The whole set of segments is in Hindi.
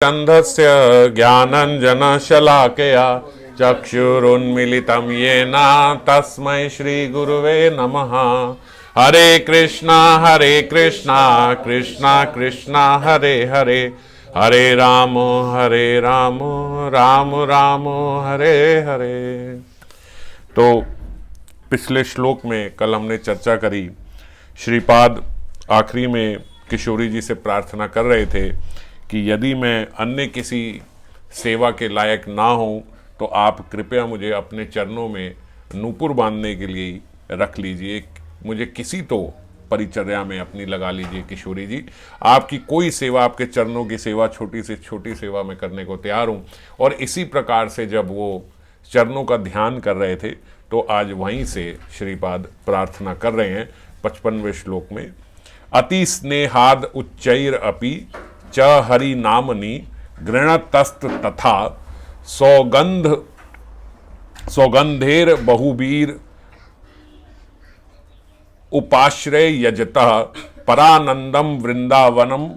स्कन्धस्य ज्ञानञ्जनशलाकया चक्षुरुन्मीलितं येन तस्मै श्रीगुरुवे नमः। हरे कृष्णा कृष्णा कृष्णा हरे हरे, हरे राम राम राम हरे हरे। तो पिछले श्लोक में कल हमने चर्चा करी, श्रीपाद आखिरी में किशोरी जी से प्रार्थना कर रहे थे कि यदि मैं अन्य किसी सेवा के लायक ना हूँ तो आप कृपया मुझे अपने चरणों में नूपुर बांधने के लिए रख लीजिए, मुझे किसी तो परिचर्या में अपनी लगा लीजिए किशोरी जी। आपकी कोई सेवा, आपके चरणों की सेवा, छोटी से छोटी सेवा में करने को तैयार हूँ। और इसी प्रकार से जब वो चरणों का ध्यान कर रहे थे तो आज वहीं से श्रीपाद प्रार्थना कर रहे हैं 55वें श्लोक में, अति स्नेहाद उच्चैर अपि च हरि नामनि गृणतस्त तथा सौगंधेर बहुबीर उपाश्रय यजतः परानंदम वृंदावनम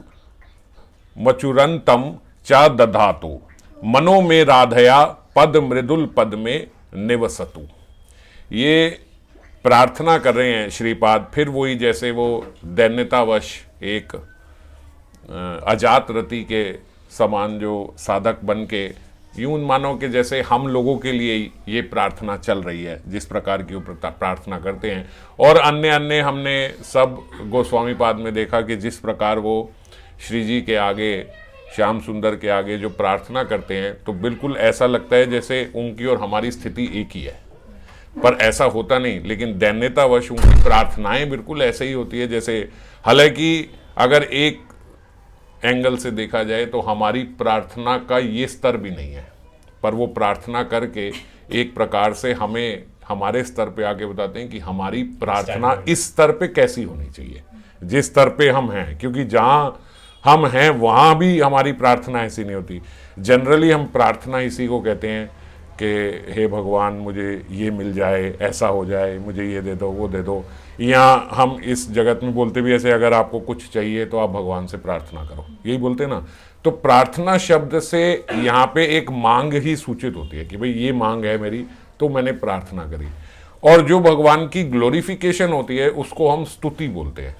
मचुरंतम च दधातु मनो में राधया पद मृदुल पद में निवसतु। ये प्रार्थना कर रहे हैं श्रीपाद, फिर वही जैसे वो दैन्यतावश एक अजात रति के समान जो साधक बन के, यूं मानो कि जैसे हम लोगों के लिए ये प्रार्थना चल रही है, जिस प्रकार की वो प्रार्थना करते हैं। और अन्य हमने सब गोस्वामी पाद में देखा कि जिस प्रकार वो श्री जी के आगे, श्याम सुंदर के आगे जो प्रार्थना करते हैं तो बिल्कुल ऐसा लगता है जैसे उनकी और हमारी स्थिति एक ही है, पर ऐसा होता नहीं। लेकिन दैन्यतावश उनकी प्रार्थनाएं बिल्कुल ऐसे ही होती है जैसे, हालांकि अगर एक एंगल से देखा जाए तो हमारी प्रार्थना का ये स्तर भी नहीं है, पर वो प्रार्थना करके एक प्रकार से हमें हमारे स्तर पे आके बताते हैं कि हमारी प्रार्थना इस स्तर पे कैसी होनी चाहिए, जिस स्तर पे हम हैं। क्योंकि जहाँ हम हैं वहाँ भी हमारी प्रार्थना ऐसी नहीं होती। जनरली हम प्रार्थना इसी को कहते हैं कि हे भगवान मुझे ये मिल जाए, ऐसा हो जाए, मुझे ये दे दो, वो दे दो। यहाँ हम इस जगत में बोलते भी ऐसे, अगर आपको कुछ चाहिए तो आप भगवान से प्रार्थना करो, यही बोलते ना। तो प्रार्थना शब्द से यहाँ पे एक मांग ही सूचित होती है कि भाई ये मांग है मेरी, तो मैंने प्रार्थना करी। और जो भगवान की ग्लोरिफिकेशन होती है उसको हम स्तुति बोलते हैं।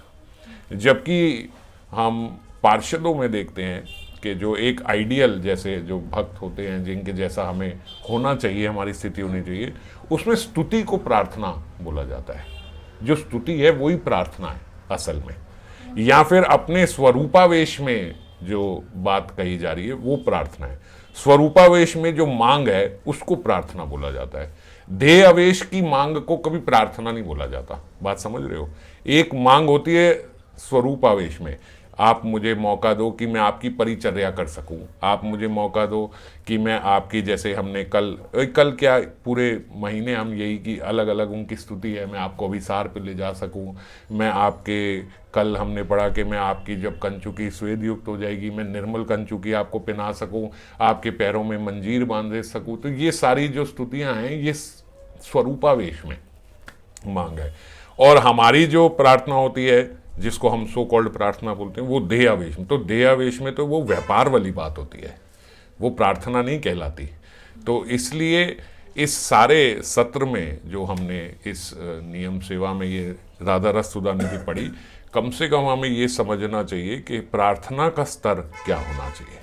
जबकि हम पार्षदों में देखते हैं कि जो एक आइडियल जैसे जो भक्त होते हैं, जिनके जैसा हमें होना चाहिए, हमारी स्थिति होनी चाहिए, उसमें स्तुति को प्रार्थना बोला जाता है। जो स्तुति है वही प्रार्थना है असल में, या फिर अपने स्वरूपावेश में जो बात कही जा रही है वो प्रार्थना है। स्वरूपावेश में जो मांग है उसको प्रार्थना बोला जाता है। ध्येय आवेश की मांग को कभी प्रार्थना नहीं बोला जाता। बात समझ रहे हो? एक मांग होती है स्वरूपावेश में, आप मुझे मौका दो कि मैं आपकी परिचर्या कर सकूं, आप मुझे मौका दो कि मैं आपकी, जैसे हमने कल क्या पूरे महीने हम यही कि अलग अलग उनकी स्तुति है, मैं आपको अभिसार पे ले जा सकूं, मैं आपके, कल हमने पढ़ा कि मैं आपकी जब कंचुकी स्वेद युक्त हो जाएगी मैं निर्मल कंचुकी आपको पहना सकूं, आपके पैरों में मंजीर बांध सकूं। तो ये सारी जो स्तुतियाँ हैं ये स्वरूपावेश में मांग है। और हमारी जो प्रार्थना होती है जिसको हम सो कॉल्ड प्रार्थना बोलते हैं वो ध्येयावेश में, तो ध्येयावेश में तो वो व्यापार वाली बात होती है, वो प्रार्थना नहीं कहलाती। तो इसलिए इस सारे सत्र में जो हमने इस नियम सेवा में ये राधा रस सुधा निधि पढ़ी, कम से कम हमें ये समझना चाहिए कि प्रार्थना का स्तर क्या होना चाहिए।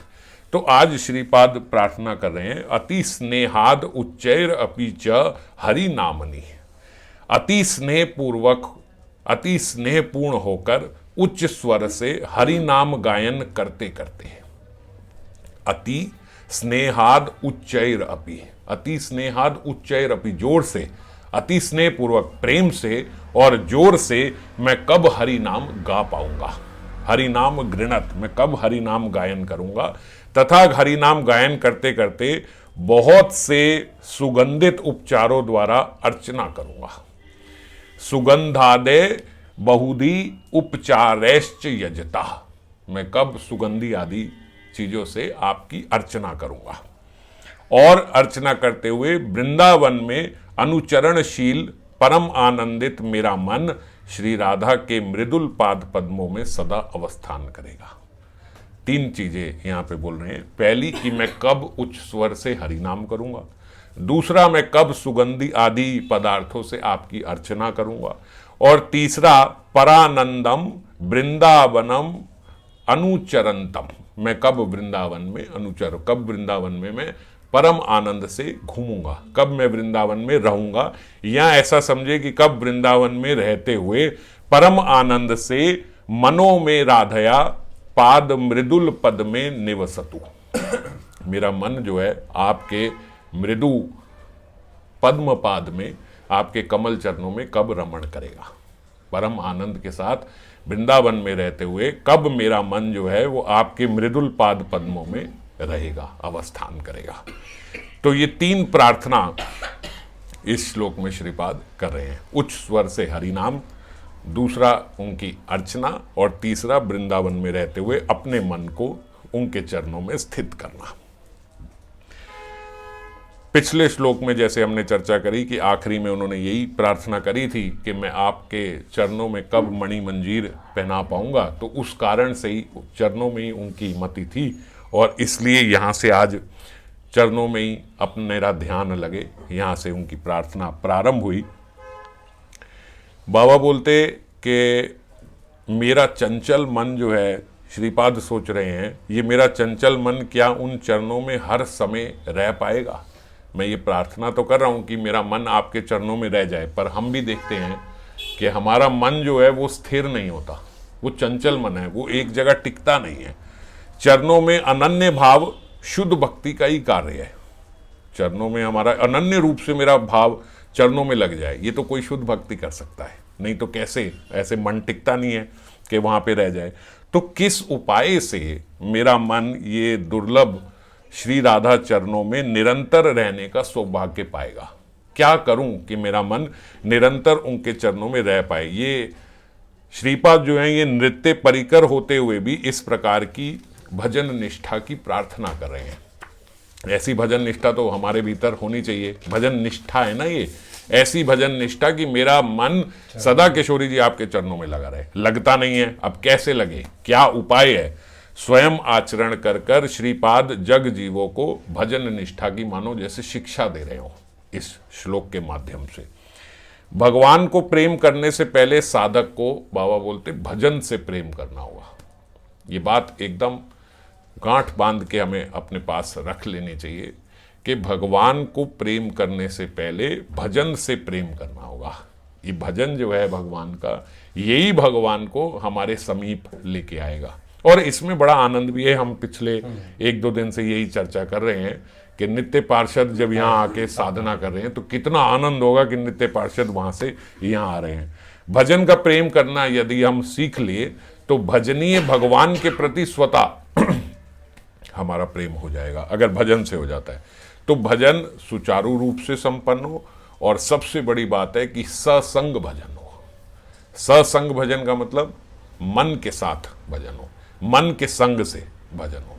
तो आज श्रीपाद प्रार्थना कर रहे हैं, अति स्नेहाद उच्चैर अपि च हरि नामनि। अति स्नेह पूर्वक, अति स्नेहपूर्ण होकर उच्च स्वर से हरि नाम गायन करते करते, अति स्नेहाद उच्चैर अपि, अति स्नेहाद उच्चैर अपि, जोर से, अति स्नेह पूर्वक, प्रेम से और जोर से मैं कब हरि नाम गा पाऊंगा, हरि नाम गृणत, मैं कब हरि नाम गायन करूंगा, तथा हरि नाम गायन करते करते बहुत से सुगंधित उपचारों द्वारा अर्चना करूंगा। सुगंधादे बहुधी उपचारैश्च यजता, मैं कब सुगंधी आदि चीजों से आपकी अर्चना करूंगा। और अर्चना करते हुए वृंदावन में अनुचरणशील परम आनंदित मेरा मन श्री राधा के मृदुल पाद पद्मों में सदा अवस्थान करेगा। तीन चीजें यहां पे बोल रहे हैं। पहली कि मैं कब उच्च स्वर से हरि नाम करूंगा, दूसरा मैं कब सुगंधि आदि पदार्थों से आपकी अर्चना करूंगा, और तीसरा परानंदम वृंदावनम अनुचरंतम, मैं कब वृंदावन में कब वृंदावन में मैं परम आनंद से घूमूंगा, कब मैं वृंदावन में रहूंगा, या ऐसा समझे कि कब वृंदावन में रहते हुए परम आनंद से मनो में राधया पाद मृदुल पद में निवसतु, मेरा मन जो है आपके मृदु पद्म पाद में, आपके कमल चरणों में कब रमण करेगा, परम आनंद के साथ वृंदावन में रहते हुए कब मेरा मन जो है वो आपके मृदुल पाद पद्मों में रहेगा, अवस्थान करेगा। तो ये तीन प्रार्थना इस श्लोक में श्रीपाद कर रहे हैं। उच्च स्वर से हरि नाम, दूसरा उनकी अर्चना, और तीसरा वृंदावन में रहते हुए अपने मन को उनके चरणों में स्थित करना। पिछले श्लोक में जैसे हमने चर्चा करी कि आखिरी में उन्होंने यही प्रार्थना करी थी कि मैं आपके चरणों में कब मणि मंजीर पहना पाऊंगा, तो उस कारण से ही चरणों में ही उनकी मति थी, और इसलिए यहाँ से आज चरणों में ही अपना मेरा ध्यान लगे, यहाँ से उनकी प्रार्थना प्रारंभ हुई। बाबा बोलते कि मेरा चंचल मन जो है, श्रीपाद सोच रहे हैं, ये मेरा चंचल मन क्या उन चरणों में हर समय रह पाएगा। मैं ये प्रार्थना तो कर रहा हूँ कि मेरा मन आपके चरणों में रह जाए, पर हम भी देखते हैं कि हमारा मन जो है वो स्थिर नहीं होता, वो चंचल मन है, वो एक जगह टिकता नहीं है। चरणों में अनन्य भाव शुद्ध भक्ति का ही कार्य है। चरणों में हमारा अनन्य रूप से मेरा भाव चरणों में लग जाए, ये तो कोई शुद्ध भक्ति कर सकता है, नहीं तो कैसे, ऐसे मन टिकता नहीं है कि वहाँ पे रह जाए। तो किस उपाय से मेरा मन ये दुर्लभ श्री राधा चरणों में निरंतर रहने का सौभाग्य पाएगा, क्या करूं कि मेरा मन निरंतर उनके चरणों में रह पाए। ये श्रीपाद जो है ये नृत्य परिकर होते हुए भी इस प्रकार की भजन निष्ठा की प्रार्थना कर रहे हैं। ऐसी भजन निष्ठा तो हमारे भीतर होनी चाहिए, भजन निष्ठा है ना ये, ऐसी भजन निष्ठा कि मेरा मन सदा किशोरी जी आपके चरणों में लगा रहे। लगता नहीं है, अब कैसे लगे, क्या उपाय है। स्वयं आचरण कर कर श्रीपाद जग जीवों को भजन निष्ठा की मानो जैसे शिक्षा दे रहे हो इस श्लोक के माध्यम से। भगवान को प्रेम करने से पहले साधक को बाबा बोलते भजन से प्रेम करना होगा। ये बात एकदम गांठ बांध के हमें अपने पास रख लेनी चाहिए कि भगवान को प्रेम करने से पहले भजन से प्रेम करना होगा। ये भजन जो है भगवान का, यही भगवान को हमारे समीप लेके आएगा। और इसमें बड़ा आनंद भी है। हम पिछले एक दो दिन से यही चर्चा कर रहे हैं कि नित्य पार्षद जब यहाँ आके साधना कर रहे हैं तो कितना आनंद होगा कि नित्य पार्षद वहां से यहाँ आ रहे हैं। भजन का प्रेम करना यदि हम सीख लिए तो भजनीय भगवान के प्रति स्वतः हमारा प्रेम हो जाएगा। अगर भजन से हो जाता है तो भजन सुचारू रूप से संपन्न हो, और सबसे बड़ी बात है कि सत्संग भजन हो। सत्संग भजन का मतलब मन के साथ भजन हो, मन के संग से भजन हो।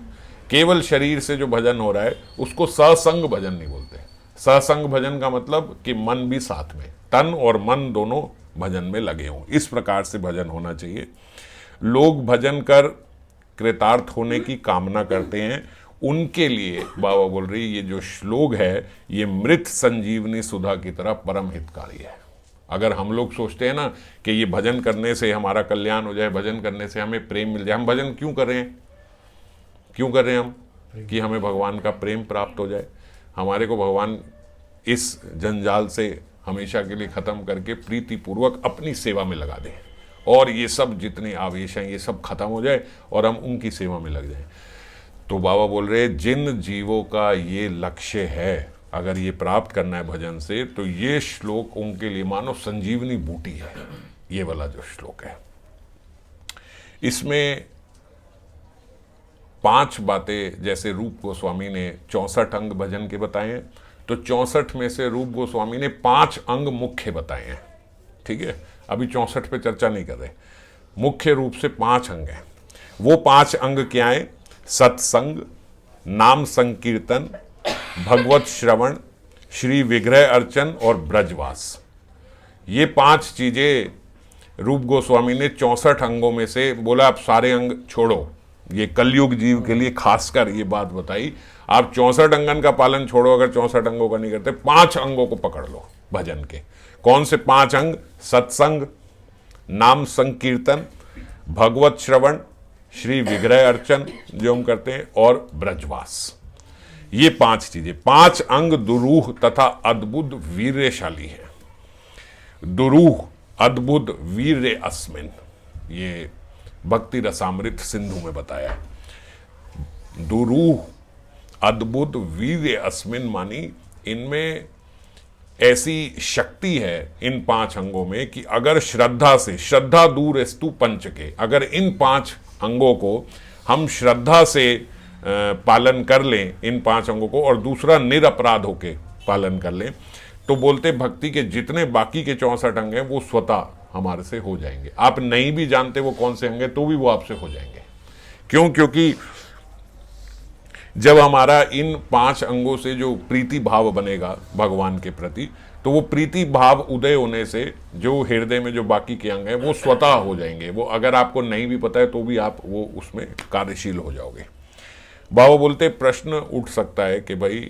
केवल शरीर से जो भजन हो रहा है उसको सत्संग भजन नहीं बोलते। सत्संग भजन का मतलब कि मन भी साथ में, तन और मन दोनों भजन में लगे हों। इस प्रकार से भजन होना चाहिए। लोग भजन कर कृतार्थ होने की कामना करते हैं, उनके लिए बाबा बोल रही ये जो श्लोक है ये मृत संजीवनी सुधा की तरह परम हितकारी है। अगर हम लोग सोचते हैं ना कि ये भजन करने से हमारा कल्याण हो जाए, भजन करने से हमें प्रेम मिल जाए, हम भजन क्यों कर रहे हैं? क्यों कर रहे हैं हम? कि हमें भगवान का प्रेम प्राप्त हो जाए, हमारे को भगवान इस जंजाल से हमेशा के लिए खत्म करके प्रीतिपूर्वक अपनी सेवा में लगा दें, और ये सब जितने आवेश हैं ये सब खत्म हो जाए और हम उनकी सेवा में लग जाएं। तो बाबा बोल रहे जिन जीवों का ये लक्ष्य है, अगर ये प्राप्त करना है भजन से, तो ये श्लोक उनके लिए मानो संजीवनी बूटी है। ये वाला जो श्लोक है इसमें 5 बातें, जैसे रूप गोस्वामी ने 64 अंग भजन के बताए हैं, तो 64 में से रूप गोस्वामी ने 5 अंग मुख्य बताए हैं। ठीक है, अभी 64 पे चर्चा नहीं कर रहे, मुख्य रूप से 5 अंग हैं। वो 5 अंग क्या हैं? सत्संग, नाम संकीर्तन, भगवत श्रवण, श्री विग्रह अर्चन और ब्रजवास। ये 5 चीजें रूप गोस्वामी ने 64 अंगों में से बोला अब सारे अंग छोड़ो, ये कलयुग जीव के लिए खासकर ये बात बताई। आप 64 अंगन का पालन छोड़ो, अगर 64 अंगों का नहीं करते, 5 अंगों को पकड़ लो भजन के। कौन से 5 अंग? सत्संग, नाम संकीर्तन, भगवत श्रवण, श्री विग्रह अर्चन जो हम करते हैं, और ब्रजवास। ये 5 चीजें, 5 अंग दुरूह तथा अद्भुत वीर्यशाली है। दुरूह, अद्भुत, वीर्य अस्मिन, ये भक्ति रसामृत सिंधु में बताया। दुरूह, अद्भुत, वीर्य अस्मिन मानी इनमें ऐसी शक्ति है इन 5 अंगों में कि अगर श्रद्धा से, श्रद्धा दूर स्तु पंच के, अगर इन 5 अंगों को हम श्रद्धा से पालन कर लें, इन 5 अंगों को, और दूसरा निरपराध होके पालन कर लें, तो बोलते भक्ति के जितने बाकी के 64 अंग हैं वो स्वतः हमारे से हो जाएंगे। आप नहीं भी जानते वो कौन से अंग हैं तो भी वो आपसे हो जाएंगे। क्यों? क्योंकि जब हमारा इन 5 अंगों से जो प्रीति भाव बनेगा भगवान के प्रति, तो वो प्रीति भाव उदय होने से जो हृदय में जो बाकी के अंग हैं वो स्वतः हो जाएंगे। वो अगर आपको नहीं भी पता है तो भी आप वो उसमें कार्यशील हो जाओगे। बाबा बोलते प्रश्न उठ सकता है कि भाई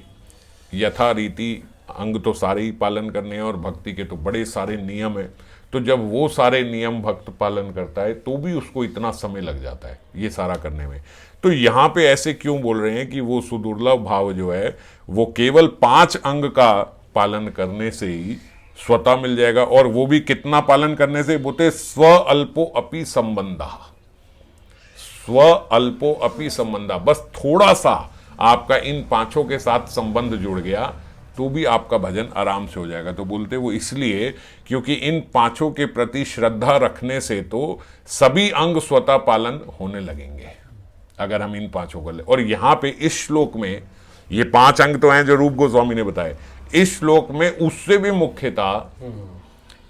यथा रीति अंग तो सारे ही पालन करने हैं और भक्ति के तो बड़े सारे नियम हैं, तो जब वो सारे नियम भक्त पालन करता है तो भी उसको इतना समय लग जाता है ये सारा करने में, तो यहाँ पे ऐसे क्यों बोल रहे हैं कि वो सुदुर्लभ भाव जो है वो केवल 5 अंग का पालन करने से ही स्वतः मिल जाएगा। और वो भी कितना पालन करने से? बोलते स्व अल्पो अपि संबंधा, स्व अल्पो अपि संबंधा, बस थोड़ा सा आपका इन 5 के साथ संबंध जुड़ गया तो भी आपका भजन आराम से हो जाएगा। तो बोलते वो इसलिए क्योंकि इन 5 के प्रति श्रद्धा रखने से तो सभी अंग स्वतः पालन होने लगेंगे अगर हम इन 5 को ले। और यहाँ पे इस श्लोक में ये 5 अंग तो हैं जो रूप गोस्वामी ने बताए, इस श्लोक में उससे भी मुख्यतः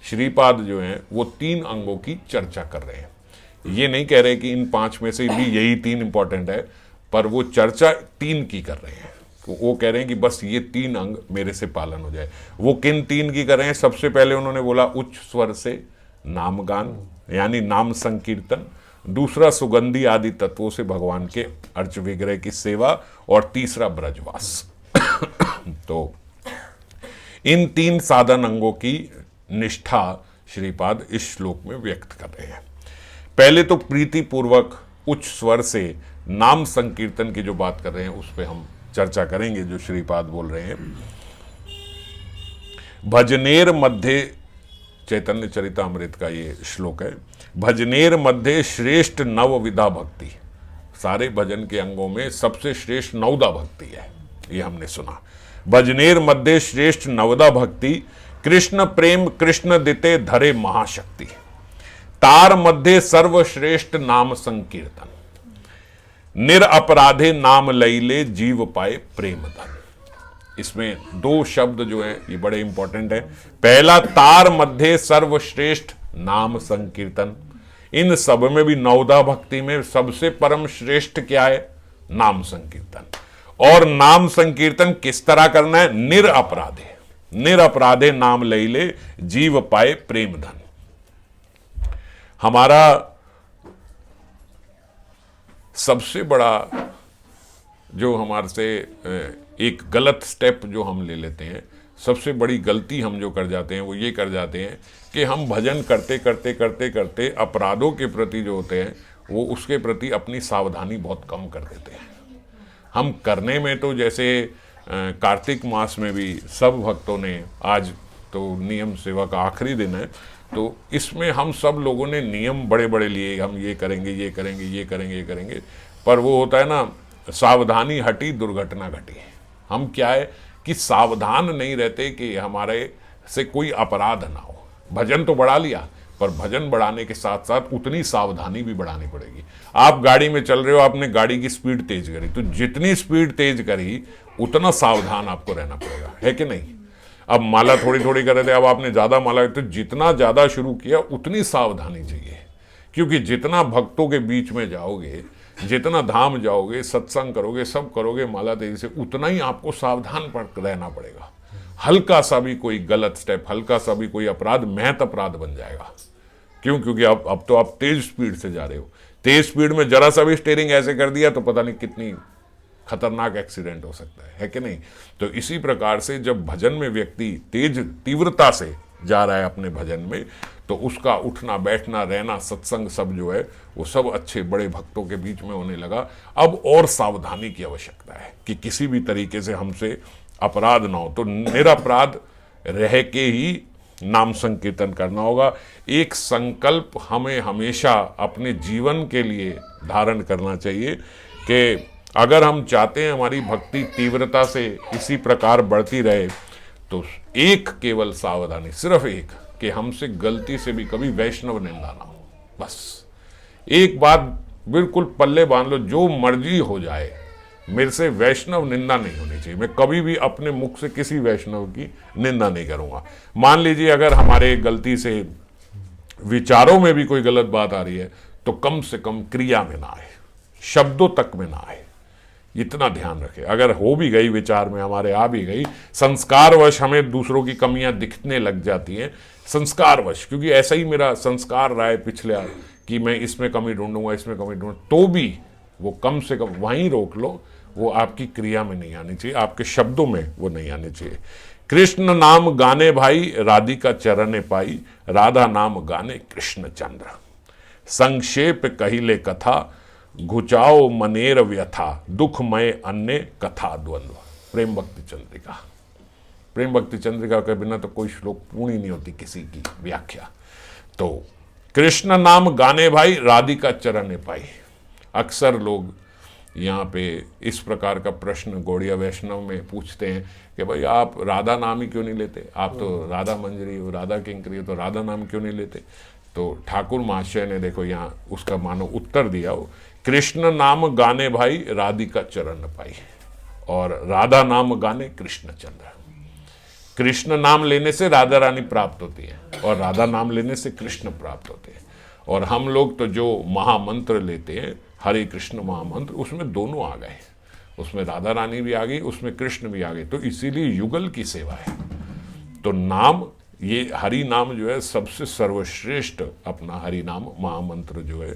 श्रीपाद जो हैं वो 3 अंगों की चर्चा कर रहे हैं। ये नहीं कह रहे कि इन 5 में से भी यही 3 इंपॉर्टेंट है, पर वो चर्चा 3 की कर रहे हैं। तो वो कह रहे हैं कि बस ये 3 अंग मेरे से पालन हो जाए। वो किन 3 की कर रहे हैं? सबसे पहले उन्होंने बोला उच्च स्वर से नामगान यानी नाम संकीर्तन, दूसरा सुगंधी आदि तत्वों से भगवान के अर्च विग्रह की सेवा, और तीसरा ब्रजवास। तो इन 3 साधन अंगों की निष्ठा श्रीपाद इस श्लोक में व्यक्त कर रहे हैं। पहले तो प्रीति पूर्वक उच्च स्वर से नाम संकीर्तन की जो बात कर रहे हैं उस पर हम चर्चा करेंगे। जो श्रीपाद बोल रहे हैं, भजनेर मध्य, चैतन्य चरितामृत का ये श्लोक है, भजनेर मध्य श्रेष्ठ नवविधा भक्ति, सारे भजन के अंगों में सबसे श्रेष्ठ नवदा भक्ति है, ये हमने सुना। भजनेर मध्य श्रेष्ठ नवदा भक्ति, कृष्ण प्रेम कृष्ण दिते धरे महाशक्ति, तार मध्य सर्वश्रेष्ठ नाम संकीर्तन, निर अपराधे नाम लैले जीव पाए प्रेम धन। इसमें 2 शब्द जो है ये बड़े इंपॉर्टेंट है। पहला, तार मध्य सर्वश्रेष्ठ नाम संकीर्तन। इन सब में भी नवदा भक्ति में सबसे परम श्रेष्ठ क्या है? नाम संकीर्तन। और नाम संकीर्तन किस तरह करना है? निर अपराधे, निर अपराधे नाम लैले जीव पाए प्रेम धन। हमारा सबसे बड़ा जो हमारे से एक गलत स्टेप जो हम ले लेते हैं, सबसे बड़ी गलती हम जो कर जाते हैं वो ये कर जाते हैं कि हम भजन करते करते करते करते अपराधों के प्रति जो होते हैं वो उसके प्रति अपनी सावधानी बहुत कम कर देते हैं। हम करने में तो जैसे कार्तिक मास में भी सब भक्तों ने, आज तो नियम सेवा का आखिरी दिन है, तो इसमें हम सब लोगों ने नियम बड़े बड़े लिए, हम ये करेंगे ये करेंगे ये करेंगे ये करेंगे, पर वो होता है ना, सावधानी हटी दुर्घटना घटी। हम क्या है कि सावधान नहीं रहते कि हमारे से कोई अपराध ना हो। भजन तो बढ़ा लिया, पर भजन बढ़ाने के साथ साथ उतनी सावधानी भी बढ़ानी पड़ेगी। आप गाड़ी में चल रहे हो, आपने गाड़ी की स्पीड तेज करी, तो जितनी स्पीड तेज करी उतना सावधान आपको रहना पड़ेगा, है कि नहीं? अब माला थोड़ी थोड़ी कर रहे थे, अब आपने ज्यादा माला, तो जितना ज्यादा शुरू किया उतनी सावधानी चाहिए, क्योंकि जितना भक्तों के बीच में जाओगे, जितना धाम जाओगे, सत्संग करोगे, सब करोगे माला तेजी से, उतना ही आपको सावधान रहना पड़ेगा। हल्का सा भी कोई गलत स्टेप, हल्का सा भी कोई अपराध महत अपराध बन जाएगा। क्यों? क्योंकि अब तो आप तेज स्पीड से जा रहे हो। तेज स्पीड में जरा सा भी स्टीयरिंग ऐसे कर दिया तो पता नहीं कितनी खतरनाक एक्सीडेंट हो सकता है कि नहीं। तो इसी प्रकार से जब भजन में व्यक्ति तेज तीव्रता से जा रहा है अपने भजन में, तो उसका उठना बैठना रहना सत्संग सब जो है वो सब अच्छे बड़े भक्तों के बीच में होने लगा। अब और सावधानी की आवश्यकता है कि किसी भी तरीके से हमसे अपराध ना हो, तो निरपराध रह के ही नाम संकीर्तन करना होगा। एक संकल्प हमें हमेशा अपने जीवन के लिए धारण करना चाहिए कि अगर हम चाहते हैं हमारी भक्ति तीव्रता से इसी प्रकार बढ़ती रहे, तो एक केवल सावधानी, सिर्फ एक, कि हमसे गलती से भी कभी वैष्णव निंदा ना हो। बस एक बात बिल्कुल पल्ले बांध लो, जो मर्जी हो जाए मेरे से वैष्णव निंदा नहीं होनी चाहिए। मैं कभी भी अपने मुख से किसी वैष्णव की निंदा नहीं करूंगा। मान लीजिए अगर हमारे गलती से विचारों में भी कोई गलत बात आ रही है, तो कम से कम क्रिया में ना आए, शब्दों तक में ना आए, इतना ध्यान रखें। अगर हो भी गई विचार में हमारे आ भी गई, संस्कारवश हमें दूसरों की कमियां दिखने लग जाती हैं, संस्कारवश, क्योंकि ऐसा ही मेरा संस्कार रहा है पिछले कि मैं इसमें कमी ढूंढूंगा, इसमें कमी ढूंढूंगा, तो भी वो कम से कम वहीं रोक लो। वो आपकी क्रिया में नहीं आनी चाहिए, आपके शब्दों में वो नहीं आनी चाहिए। कृष्ण नाम गाने भाई, राधिका चरण पाई, राधा नाम गाने कृष्ण चंद्र। संक्षेप कहिले कथा, घुचाओ मनेर व्यथा, दुखमय अन्य कथा द्वंद्व। प्रेम भक्ति चंद्रिका। प्रेम भक्ति चंद्रिका के बिना तो कोई श्लोक पूर्ण ही नहीं होती किसी की व्याख्या। तो कृष्ण नाम गाने भाई, राधिका चरण पाई। अक्सर लोग यहाँ पे इस प्रकार का प्रश्न गौड़िया वैष्णव में पूछते हैं कि भाई आप राधा नाम ही क्यों नहीं लेते, आप तो राधा मंजरी हो, राधा किंकरी हो, तो राधा नाम क्यों नहीं लेते। तो ठाकुर महाशय ने देखो यहाँ उसका मानो उत्तर दिया हो, कृष्ण नाम गाने भाई, राधिका चरण पाई, और राधा नाम गाने कृष्ण चंद्र। कृष्ण नाम लेने से राधा रानी प्राप्त होती है और राधा नाम लेने से कृष्ण प्राप्त होते हैं। और हम लोग तो जो महामंत्र लेते हैं, हरे कृष्ण महामंत्र, उसमें दोनों आ गए, उसमें राधा रानी भी आ गई, उसमें कृष्ण भी आ गए। तो इसीलिए युगल की सेवा है। तो नाम, ये हरि नाम जो है सबसे सर्वश्रेष्ठ अपना हरि नाम महामंत्र जो है,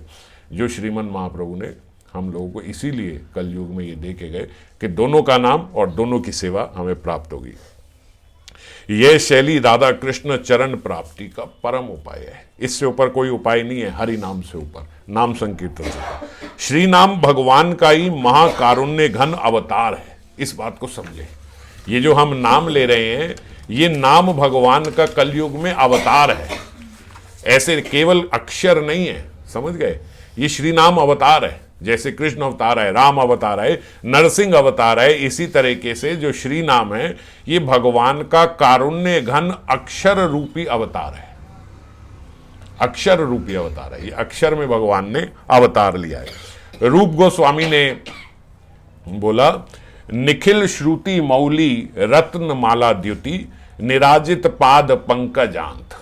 जो श्रीमन महाप्रभु ने हम लोगों को इसीलिए कलयुग में ये दे के गए कि दोनों का नाम और दोनों की सेवा हमें प्राप्त होगी। यह शैली राधा कृष्ण चरण प्राप्ति का परम उपाय है। इससे ऊपर कोई उपाय नहीं है, हरि नाम से ऊपर, नाम संकीर्तन से ऊपर। श्री नाम भगवान का ही महाकारुण्य घन अवतार है। इस बात को समझे, ये जो हम नाम ले रहे हैं, ये नाम भगवान का कलयुग में अवतार है। ऐसे केवल अक्षर नहीं है, समझ गए। ये श्री नाम अवतार है, जैसे कृष्ण अवतार है, राम अवतार है, नरसिंह अवतार है, इसी तरीके से जो श्री नाम है ये भगवान का कारुण्य घन अक्षर रूपी अवतार है। अक्षर रूपी अवतार है, ये अक्षर में भगवान ने अवतार लिया है। रूप गोस्वामी ने बोला, निखिल श्रुति मौली रत्न माला द्युति, निराजित पाद पंकजांत।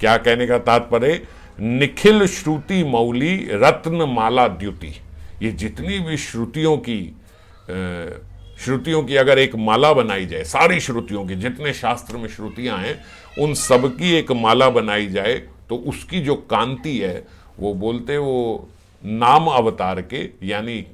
क्या कहने का तात्पर्य, निखिल श्रुति मौली रत्न माला द्युति। ये जितनी भी श्रुतियों की अगर एक माला बनाई जाए, सारी श्रुतियों की, जितने शास्त्र में श्रुतियां हैं उन सब की एक माला बनाई जाए, तो उसकी जो कांति है वो बोलते वो नाम अवतार के, यानी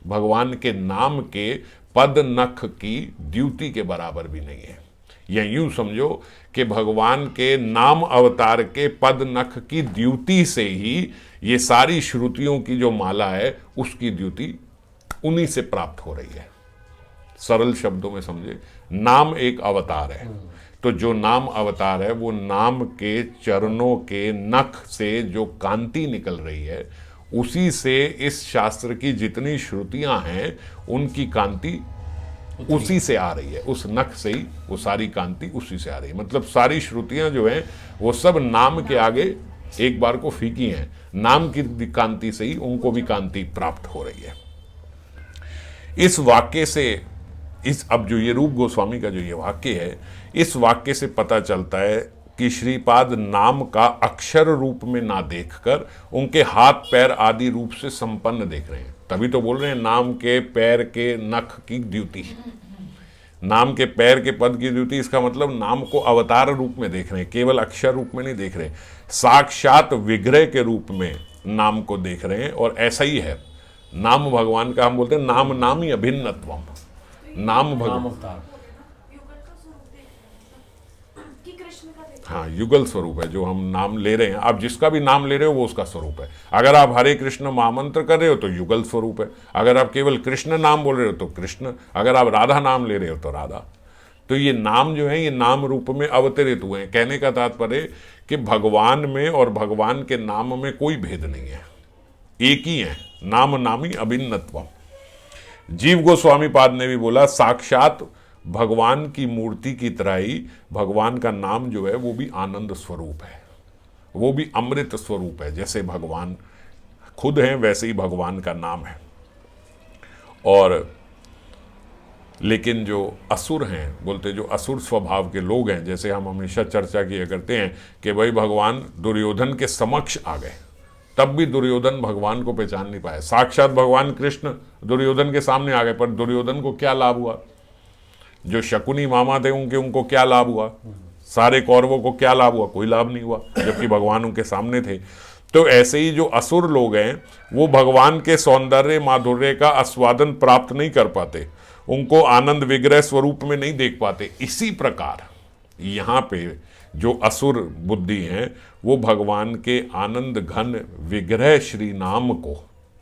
भगवान के नाम के पद नख की द्युति के बराबर भी नहीं है। या यूं समझो कि भगवान के नाम अवतार के पद नख की द्युति से ही ये सारी श्रुतियों की जो माला है उसकी द्युति उन्हीं से प्राप्त हो रही है। सरल शब्दों में समझे, नाम एक अवतार है, तो जो नाम अवतार है वो नाम के चरणों के नख से जो कांति निकल रही है, उसी से इस शास्त्र की जितनी श्रुतियां हैं उनकी कांति उसी से आ रही है, उस नख से ही वो सारी कांति उसी से आ रही है। मतलब सारी श्रुतियां जो हैं वो सब नाम के आगे एक बार को फीकी हैं, नाम की कांति से ही उनको भी कांति प्राप्त हो रही है। इस वाक्य से, अब जो ये रूप गोस्वामी का जो ये वाक्य है, इस वाक्य से पता चलता है कि श्रीपाद नाम का अक्षर रूप में ना देखकर उनके हाथ पैर आदि रूप से संपन्न देख रहे हैं। तभी तो बोल रहे हैं नाम के पैर के नख की द्युति, नाम के पैर के पद की द्युति। इसका मतलब नाम को अवतार रूप में देख रहे हैं, केवल अक्षर रूप में नहीं देख रहे, साक्षात विग्रह के रूप में नाम को देख रहे हैं और ऐसा ही है। नाम भगवान का, हम बोलते हैं नाम नामी अभिन्नत्वम, नाम भगवान, हाँ युगल स्वरूप है जो हम नाम ले रहे हैं। आप जिसका भी नाम ले रहे हो वो उसका स्वरूप है। अगर आप हरे कृष्ण महामंत्र कर रहे हो तो युगल स्वरूप है, अगर आप केवल कृष्ण नाम बोल रहे हो तो कृष्ण, अगर आप राधा नाम ले रहे हो तो राधा। तो ये नाम जो है ये नाम रूप में अवतरित हुए हैं। कहने का तात्पर्य कि भगवान में और भगवान के नाम में कोई भेद नहीं है, एक ही है, नाम नामी अभिन्नत्वम। जीव गोस्वामी पाद ने भी बोला साक्षात भगवान की मूर्ति की तरह ही भगवान का नाम जो है वो भी आनंद स्वरूप है, वो भी अमृत स्वरूप है। जैसे भगवान खुद हैं वैसे ही भगवान का नाम है। और लेकिन जो असुर हैं, बोलते जो असुर स्वभाव के लोग हैं, जैसे हम हमेशा चर्चा किया करते हैं कि भाई भगवान दुर्योधन के समक्ष आ गए, तब भी दुर्योधन भगवान को पहचान नहीं पाए। साक्षात भगवान कृष्ण दुर्योधन के सामने आ गए, पर दुर्योधन को क्या लाभ हुआ? जो शकुनी मामा थे उनको क्या लाभ हुआ? सारे कौरवों को क्या लाभ हुआ? कोई लाभ नहीं हुआ, जबकि भगवान उनके सामने थे। तो ऐसे ही जो असुर लोग हैं वो भगवान के सौंदर्य माधुर्य का आस्वादन प्राप्त नहीं कर पाते, उनको आनंद विग्रह स्वरूप में नहीं देख पाते। इसी प्रकार यहाँ पे जो असुर बुद्धि हैं वो भगवान के आनंद घन विग्रह श्री नाम को,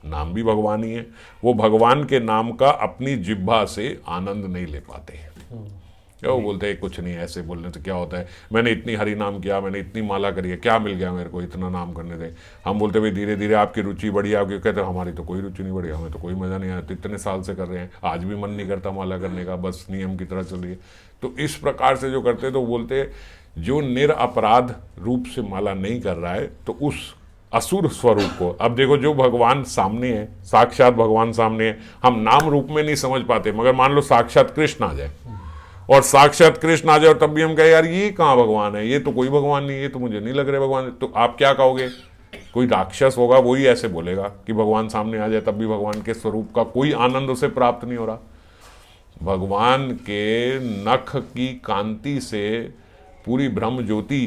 नाम भी भगवान ही है, वो भगवान के नाम का अपनी जिह्वा से आनंद नहीं ले पाते। क्या वो बोलते हैं कुछ नहीं, ऐसे बोलने से क्या होता है, मैंने इतनी हरि नाम किया, मैंने इतनी माला करी है, क्या मिल गया मेरे को इतना नाम करने से? हम बोलते भाई धीरे धीरे आपकी रुचि बढ़ी, आपकी कहते हमारी तो कोई रुचि नहीं बढ़ी, हमें तो कोई मज़ा नहीं आया, तो इतने साल से कर रहे हैं, आज भी मन नहीं करता माला करने का, बस नियम की तरह चल रही है। तो इस प्रकार से जो करते तो बोलते जो निरअपराध रूप से माला नहीं कर रहा है तो उस असुर स्वरूप को, अब देखो जो भगवान सामने है, साक्षात भगवान सामने है, हम नाम रूप में नहीं समझ पाते, मगर मान लो साक्षात कृष्ण आ जाए और साक्षात कृष्ण आ जाए और तब भी हम कहे यार ये कहाँ भगवान है, ये तो कोई भगवान नहीं, ये तो मुझे नहीं लग रहा भगवान, तो आप क्या कहोगे? कोई राक्षस होगा वही ऐसे बोलेगा कि भगवान सामने आ जाए तब भी भगवान के स्वरूप का कोई आनंद उसे प्राप्त नहीं हो रहा। भगवान के नख की कांति से पूरी ब्रह्म ज्योति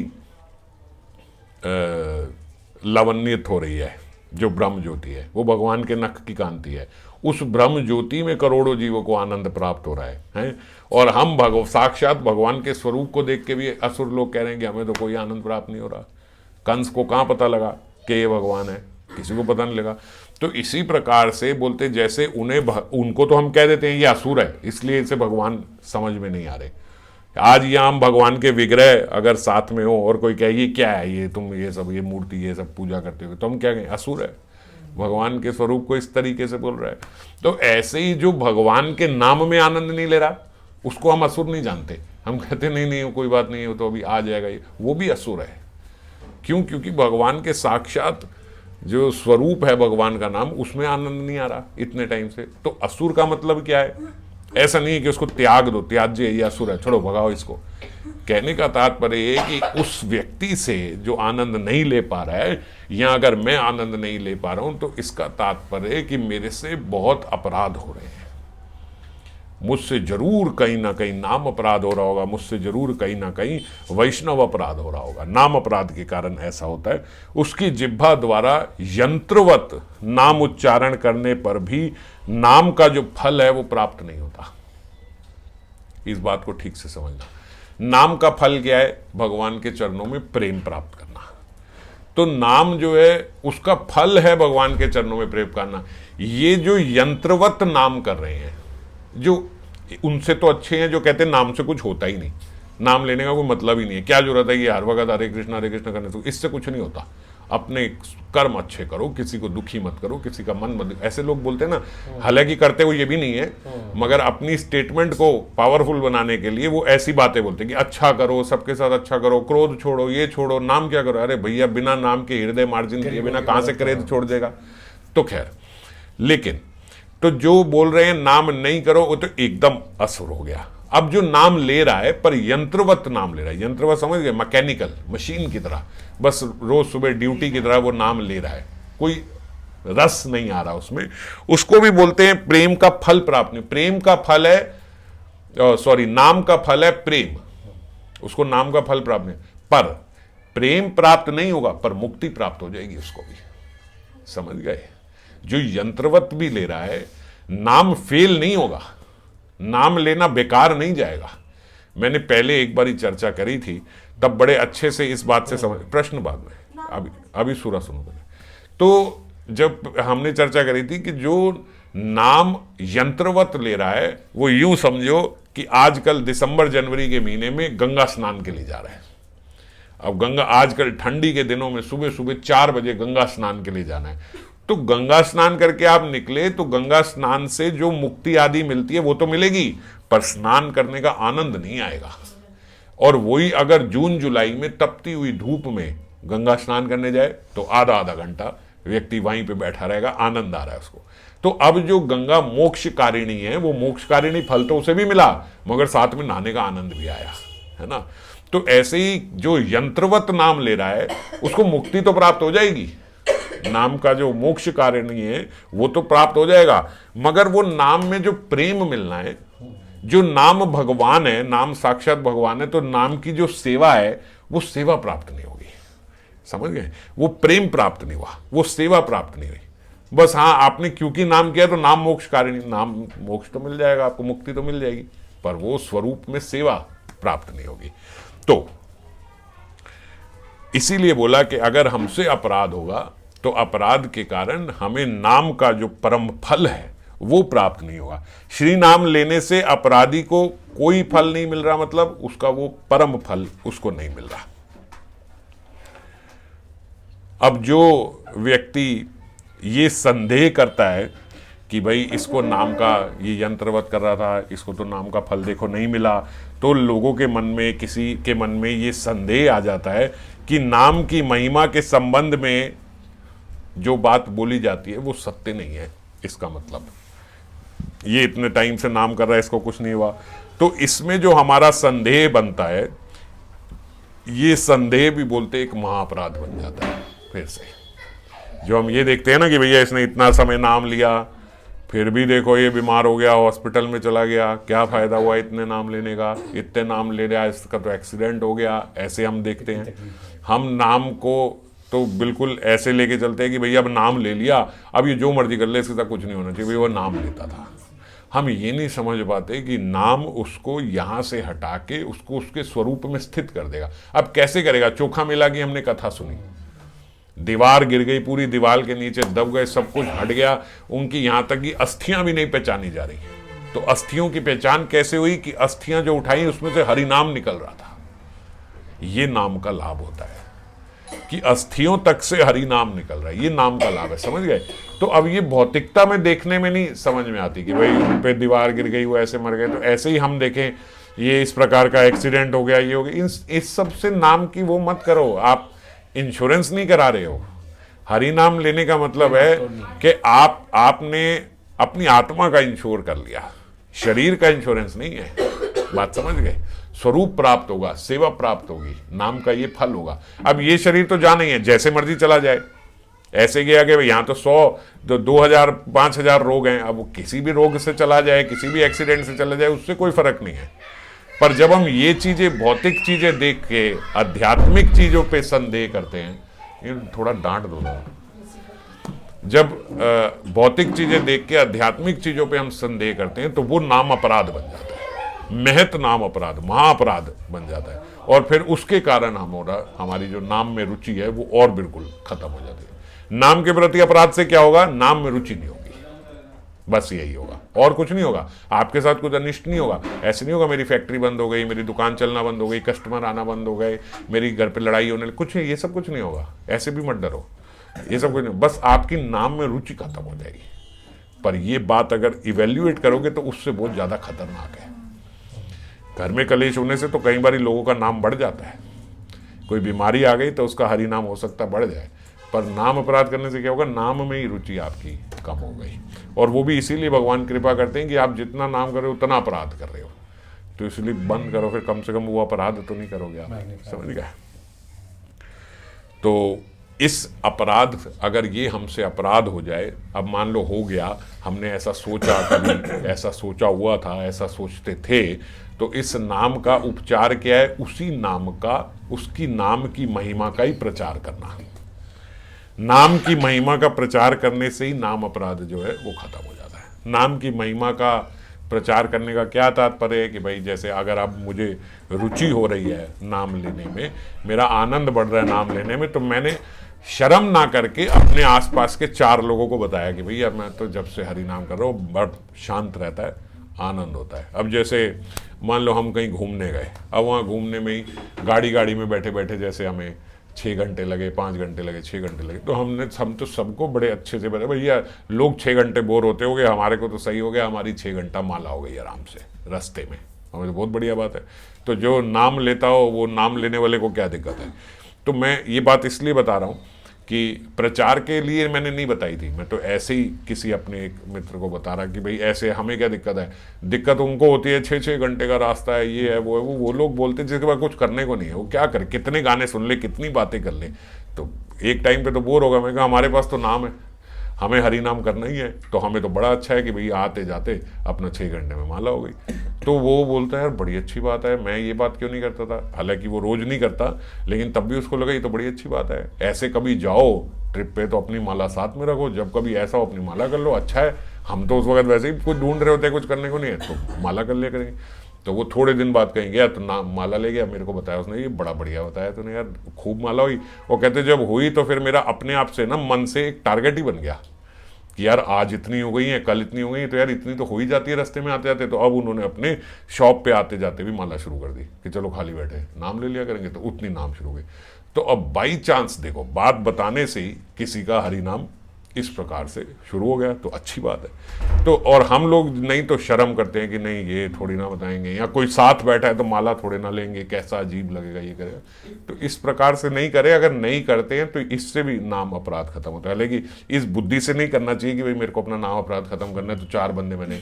लवन्यत हो रही है। जो ब्रह्म ज्योति है वो भगवान के नख की कांति है, उस ब्रह्म ज्योति में करोड़ों जीवों को आनंद प्राप्त हो रहा है? और हम साक्षात भगवान के स्वरूप को देख के भी असुर लोग कह रहे हैं कि हमें तो कोई आनंद प्राप्त नहीं हो रहा। कंस को कहाँ पता लगा कि ये भगवान है? किसी को पता नहीं लगा। तो इसी प्रकार से बोलते जैसे उनको तो हम कह देते हैं ये असुर है, इसलिए इसे भगवान समझ में नहीं आ रहे। आज यहाँ हम भगवान के विग्रह अगर साथ में हो और कोई कहे ये क्या है, ये तुम ये सब ये मूर्ति ये सब पूजा करते हो, तो हम क्या कहें? असुर है, भगवान के स्वरूप को इस तरीके से बोल रहा है। तो ऐसे ही जो भगवान के नाम में आनंद नहीं ले रहा उसको हम असुर नहीं जानते, हम कहते नहीं नहीं कोई बात नहीं, तो अभी आ जाएगा ये, वो भी असुर है। क्यों? क्योंकि भगवान के साक्षात जो स्वरूप है भगवान का नाम, उसमें आनंद नहीं आ रहा इतने टाइम से। तो असुर का मतलब क्या है? ऐसा नहीं है कि उसको त्याग दो, त्याज्य ये असुर है, छोड़ो भगाओ इसको। कहने का तात्पर्य है कि उस व्यक्ति से जो आनंद नहीं ले पा रहा है, या अगर मैं आनंद नहीं ले पा रहा हूं तो इसका तात्पर्य है कि मेरे से बहुत अपराध हो रहे हैं, मुझसे जरूर कहीं ना कहीं नाम अपराध हो रहा होगा, मुझसे जरूर कहीं ना कहीं वैष्णव अपराध हो रहा होगा। नाम अपराध के कारण ऐसा होता है। उसकी जिह्वा द्वारा यंत्रवत नाम उच्चारण करने पर भी नाम का जो फल है वो प्राप्त नहीं होता। इस बात को ठीक से समझना। नाम का फल क्या है? भगवान के चरणों में प्रेम प्राप्त करना। तो नाम जो है उसका फल है भगवान के चरणों में प्रेम करना। ये जो यंत्रवत नाम कर रहे हैं, जो उनसे तो अच्छे हैं जो कहते हैं नाम से कुछ होता ही नहीं, नाम लेने का कोई मतलब ही नहीं है, क्या जरूरत है ये हर वक्त हरे कृष्ण करने से, इससे कुछ नहीं होता। अपने कर्म अच्छे करो, किसी को दुखी मत करो, किसी का मन मत, ऐसे लोग बोलते हैं ना, हालांकि करते हुए ये भी नहीं है, मगर अपनी स्टेटमेंट को पावरफुल बनाने के लिए वो ऐसी बातें बोलते हैं कि अच्छा करो, सबके साथ अच्छा करो, क्रोध छोड़ो, ये छोड़ो, नाम क्या करो। अरे भैया बिना नाम के हृदय मार्जिन दिए बिना कहां से क्रोध छोड़ देगा? तो खैर, लेकिन तो जो बोल रहे हैं नाम नहीं करो वो तो एकदम असुर हो गया। अब जो नाम ले रहा है पर यंत्रवत नाम ले रहा है, यंत्रवत समझ गए, मैकेनिकल मशीन की तरह, बस रोज सुबह ड्यूटी की तरह वो नाम ले रहा है, कोई रस नहीं आ रहा उसमें, उसको भी बोलते हैं प्रेम का फल प्राप्त नहीं। प्रेम का फल है नाम का फल है प्रेम, उसको नाम का फल प्राप्त नहीं, पर प्रेम प्राप्त नहीं होगा पर मुक्ति प्राप्त हो जाएगी उसको भी। समझ गए? जो यंत्रवत भी ले रहा है, नाम फेल नहीं होगा, नाम लेना बेकार नहीं जाएगा। मैंने पहले एक बारी चर्चा करी थी, तब बड़े अच्छे से इस बात से समझ, प्रश्न बाद में, अभी सूरा सुनो पहले। तो जब हमने चर्चा करी थी कि जो नाम यंत्रवत ले रहा है वो यूं समझो कि आजकल दिसंबर जनवरी के महीने में गंगा स्नान के लिए जा रहे हैं। अब गंगा, आजकल ठंडी के दिनों में सुबह सुबह 4 बजे गंगा स्नान के लिए जाना है, तो गंगा स्नान करके आप निकले तो गंगा स्नान से जो मुक्ति आदि मिलती है वो तो मिलेगी, पर स्नान करने का आनंद नहीं आएगा। और वही अगर जून जुलाई में तपती हुई धूप में गंगा स्नान करने जाए तो आधा आधा घंटा व्यक्ति वहीं पे बैठा रहेगा, आनंद आ रहा है उसको। तो अब जो गंगा मोक्षकारिणी है, वो मोक्षकारिणी फल तो उसे भी मिला, मगर साथ में नहाने का आनंद भी आया, है ना। तो ऐसे ही जो यंत्रवत नाम ले रहा है उसको मुक्ति तो प्राप्त हो जाएगी, नाम का जो मोक्षकारिणी है वो तो प्राप्त हो जाएगा, मगर वो नाम में जो प्रेम मिलना है, जो नाम भगवान है, नाम साक्षात भगवान है, तो नाम की जो सेवा है वो सेवा प्राप्त नहीं होगी। समझ गए? वो प्रेम प्राप्त नहीं हुआ, वो सेवा प्राप्त नहीं हुई। बस हाँ, आपने क्योंकि नाम किया तो नाम मोक्षकारिणी, नाम मोक्ष तो मिल जाएगा आपको, मुक्ति तो मिल जाएगी, पर वो स्वरूप में सेवा प्राप्त नहीं होगी। तो इसीलिए बोला कि अगर हमसे अपराध होगा तो अपराध के कारण हमें नाम का जो परम फल है वो प्राप्त नहीं होगा। श्री नाम लेने से अपराधी को कोई फल नहीं मिल रहा, मतलब उसका वो परम फल उसको नहीं मिल रहा। अब जो व्यक्ति ये संदेह करता है कि भाई इसको नाम का, ये यंत्रवत कर रहा था, इसको तो नाम का फल देखो नहीं मिला, तो लोगों के मन में, किसी के मन में ये संदेह आ जाता है कि नाम की महिमा के संबंध में जो बात बोली जाती है वो सत्य नहीं है। इसका मतलब ये इतने टाइम से नाम कर रहा है, इसको कुछ नहीं हुआ, तो इसमें जो हमारा संदेह बनता है, ये संदेह भी बोलते एक महाअपराध बन जाता है। फिर से जो हम ये देखते हैं ना कि भैया इसने इतना समय नाम लिया, फिर भी देखो ये बीमार हो गया, हॉस्पिटल में चला गया, क्या फायदा हुआ इतने नाम लेने का, इतने नाम ले रहा है, इसका तो एक्सीडेंट हो गया, ऐसे हम देखते हैं। हम नाम को तो बिल्कुल ऐसे लेके चलते हैं कि भैया अब नाम ले लिया, अब ये जो मर्जी कर ले, इसके साथ कुछ नहीं होना चाहिए, भैया वो नाम लेता था। हम ये नहीं समझ पाते कि नाम उसको यहाँ से हटा के उसको उसके स्वरूप में स्थित कर देगा। अब कैसे करेगा? चोखा मेला की हमने कथा सुनी, दीवार गिर गई, पूरी दीवार के नीचे दब गए, सब कुछ हट गया, उनकी यहाँ तक कि अस्थियां भी नहीं पहचानी जा रही। तो अस्थियों की पहचान कैसे हुई कि अस्थियां जो उठाई उसमें से हरि नाम निकल रहा था। ये नाम का लाभ होता है कि अस्थियों तक से हरि नाम निकल रहा है, ये नाम का लाभ है। समझ गए? तो अब ये भौतिकता में देखने में नहीं समझ में आती कि भाई उन पे दीवार गिर गई, वो ऐसे मर गए, तो ऐसे ही हम देखें ये इस प्रकार का एक्सीडेंट हो गया, ये हो गया, इस सब से नाम की वो मत करो। आप इंश्योरेंस नहीं करा रहे हो। हरि नाम लेने का मतलब है कि आपने अपनी आत्मा का इंश्योर कर लिया, शरीर का इंश्योरेंस नहीं है। बात समझ गए? स्वरूप प्राप्त होगा, सेवा प्राप्त होगी, नाम का ये फल होगा। अब ये शरीर तो जाना ही है, जैसे मर्जी चला जाए। ऐसे गया कि यहाँ तो 100 तो 2000 5000 रोग हैं, अब वो किसी भी रोग से चला जाए, किसी भी एक्सीडेंट से चला जाए, उससे कोई फर्क नहीं है। पर जब हम ये चीजें, भौतिक चीजें देख के आध्यात्मिक चीजों पे संदेह करते हैं, ये थोड़ा डांट दो ना। जब भौतिक चीजें देख के आध्यात्मिक चीजों पे हम संदेह करते हैं तो वो नाम अपराध बन जाता है, महत नाम अपराध, महाअपराध बन जाता है। और फिर उसके कारण हमारी जो नाम में रुचि है वो और बिल्कुल खत्म हो जाती है। नाम के प्रति अपराध से क्या होगा? नाम में रुचि नहीं होगी, बस यही होगा, और कुछ नहीं होगा। आपके साथ कुछ अनिष्ट नहीं होगा। ऐसे नहीं होगा मेरी फैक्ट्री बंद हो गई, मेरी दुकान चलना बंद हो गई, कस्टमर आना बंद हो गए, मेरी घर पे लड़ाई होने, कुछ नहीं, ये सब कुछ नहीं होगा। ऐसे भी मत डरो, ये सब कुछ नहीं, बस आपकी नाम में रुचि खत्म हो जाएगी। पर ये बात अगर इवेल्युएट करोगे तो उससे बहुत ज्यादा खतरनाक है। घर में कलेश होने से तो कई बार लोगों का नाम बढ़ जाता है। कोई बीमारी आ गई तो उसका हरि नाम हो सकता है बढ़ जाए, पर नाम अपराध करने से क्या होगा? नाम में ही रुचि आपकी कम हो गई। और वो भी इसीलिए भगवान कृपा करते हैं कि आप जितना नाम कर रहे हो उतना अपराध कर रहे हो, तो इसलिए बंद करो, फिर कम से कम वो अपराध तो नहीं करोगे आप। समझ गए? तो इस अपराध, अगर ये हमसे अपराध हो जाए, अब मान लो हो गया, हमने ऐसा सोचा, कभी ऐसा सोचा हुआ था, ऐसा सोचते थे, तो इस नाम का उपचार क्या है? उसी नाम का, उसकी नाम की महिमा का ही प्रचार करना। नाम की महिमा का प्रचार करने से ही नाम अपराध जो है वो खत्म हो जाता है। नाम की महिमा का प्रचार करने का क्या तात्पर्य है कि भाई जैसे अगर अब मुझे रुचि हो रही है नाम लेने में, मेरा आनंद बढ़ रहा है नाम लेने में, तो मैंने शर्म ना करके अपने आसपास के 4 लोगों को बताया कि भैया मैं तो जब से हरि नाम कर रहा हूँ बहुत शांत रहता है, आनंद होता है। अब जैसे मान लो हम कहीं घूमने गए, अब वहाँ घूमने में ही गाड़ी में बैठे बैठे जैसे हमें 6 घंटे लगे, 5 घंटे लगे, 6 घंटे लगे, तो हम तो सबको बड़े अच्छे से बताया भैया लोग 6 घंटे बोर होते हो गए, हमारे को तो सही हो गया, हमारी 6 घंटा माला हो गई आराम से रास्ते में, हमें तो बहुत बढ़िया बात है। तो जो नाम लेता हो वो नाम लेने वाले को क्या दिक्कत है। तो मैं ये बात इसलिए बता रहा हूँ कि प्रचार के लिए मैंने नहीं बताई थी, मैं तो ऐसे ही किसी अपने एक मित्र को बता रहा कि भाई ऐसे हमें क्या दिक्कत है। दिक्कत उनको होती है 6-6 घंटे का रास्ता है, ये है वो है, वो लोग बोलते हैं जिसके बाद कुछ करने को नहीं है, वो क्या करे, कितने गाने सुन ले, कितनी बातें कर ले, तो एक टाइम पे तो बोर होगा। मैं कहा हमारे पास तो नाम है, हमें हरि नाम करना ही है, तो हमें तो बड़ा अच्छा है कि भाई आते जाते अपना 6 घंटे में माला हो गई। तो वो बोलता है यार बड़ी अच्छी बात है, मैं ये बात क्यों नहीं करता था, हालांकि वो रोज नहीं करता, लेकिन तब भी उसको लगा ये तो बड़ी अच्छी बात है। ऐसे कभी जाओ ट्रिप पे तो अपनी माला साथ में रखो, जब कभी ऐसा हो अपनी माला कर लो, अच्छा है। हम तो उस वक्त वैसे ही कुछ ढूंढ रहे होते हैं, कुछ करने को नहीं है, तो माला कर लिया करेंगे। तो वो थोड़े दिन बाद कहीं गया तो नाम माला ले गया, मेरे को बताया उसने, ये बड़ा बढ़िया बताया तूने यार, खूब माला हुई। वो कहते जब हुई तो फिर मेरा अपने आप से ना मन से एक टारगेट ही बन गया कि यार आज इतनी हो गई है, कल इतनी हो गई है, तो यार इतनी तो हो ही जाती है रास्ते में आते जाते। तो अब उन्होंने अपने शॉप पे आते जाते भी माला शुरू कर दी कि चलो खाली बैठे नाम ले लिया करेंगे, तो उतनी नाम शुरू हो गई। तो अब बाई चांस देखो बात बताने से ही किसी का हरि नाम इस प्रकार से शुरू हो गया, तो अच्छी बात है। तो और हम लोग नहीं तो शर्म करते हैं कि नहीं ये थोड़ी ना बताएंगे, या कोई साथ बैठा है तो माला थोड़े ना लेंगे, कैसा अजीब लगेगा ये करेगा। तो इस प्रकार से नहीं करे, अगर नहीं करते हैं तो इससे भी नाम अपराध खत्म होता है। लेकिन इस बुद्धि से नहीं करना चाहिए कि भाई मेरे को अपना नाम अपराध खत्म करना है तो 4 बंदे मैंने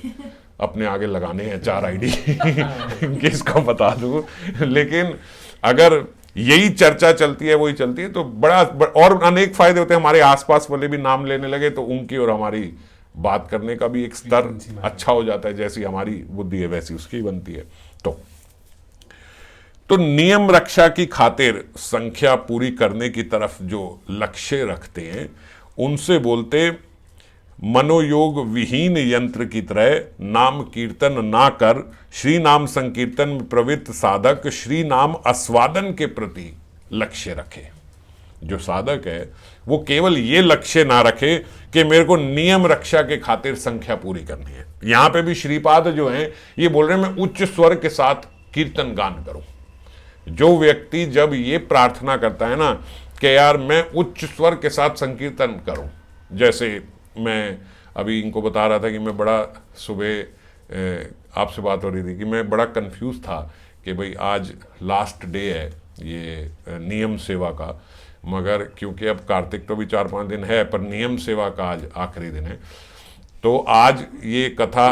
अपने आगे लगाने हैं, 4 आईडी किसको बता दूं। लेकिन अगर यही चर्चा चलती है वही चलती है तो और अनेक फायदे होते हैं। हमारे आसपास वाले भी नाम लेने लगे तो उनकी और हमारी बात करने का भी एक स्तर अच्छा हो जाता है, जैसी हमारी बुद्धि है वैसी उसकी बनती है। तो नियम रक्षा की खातिर संख्या पूरी करने की तरफ जो लक्ष्य रखते हैं उनसे बोलते मनोयोग विहीन यंत्र की तरह नाम कीर्तन ना कर श्री नाम संकीर्तन में प्रवृत्त साधक श्री नाम आस्वादन के प्रति लक्ष्य रखे। जो साधक है वो केवल ये लक्ष्य ना रखे कि मेरे को नियम रक्षा के खातिर संख्या पूरी करनी है। यहां पे भी श्रीपाद जो हैं ये बोल रहे हैं मैं उच्च स्वर के साथ कीर्तन गान करूं। जो व्यक्ति जब ये प्रार्थना करता है ना कि यार मैं उच्च स्वर के साथ संकीर्तन करूं, जैसे मैं अभी इनको बता रहा था कि मैं बड़ा सुबह आपसे बात हो रही थी कि मैं बड़ा कंफ्यूज था कि भाई आज लास्ट डे है ये नियम सेवा का, मगर क्योंकि अब कार्तिक तो भी 4-5 दिन है पर नियम सेवा का आज आखिरी दिन है, तो आज ये कथा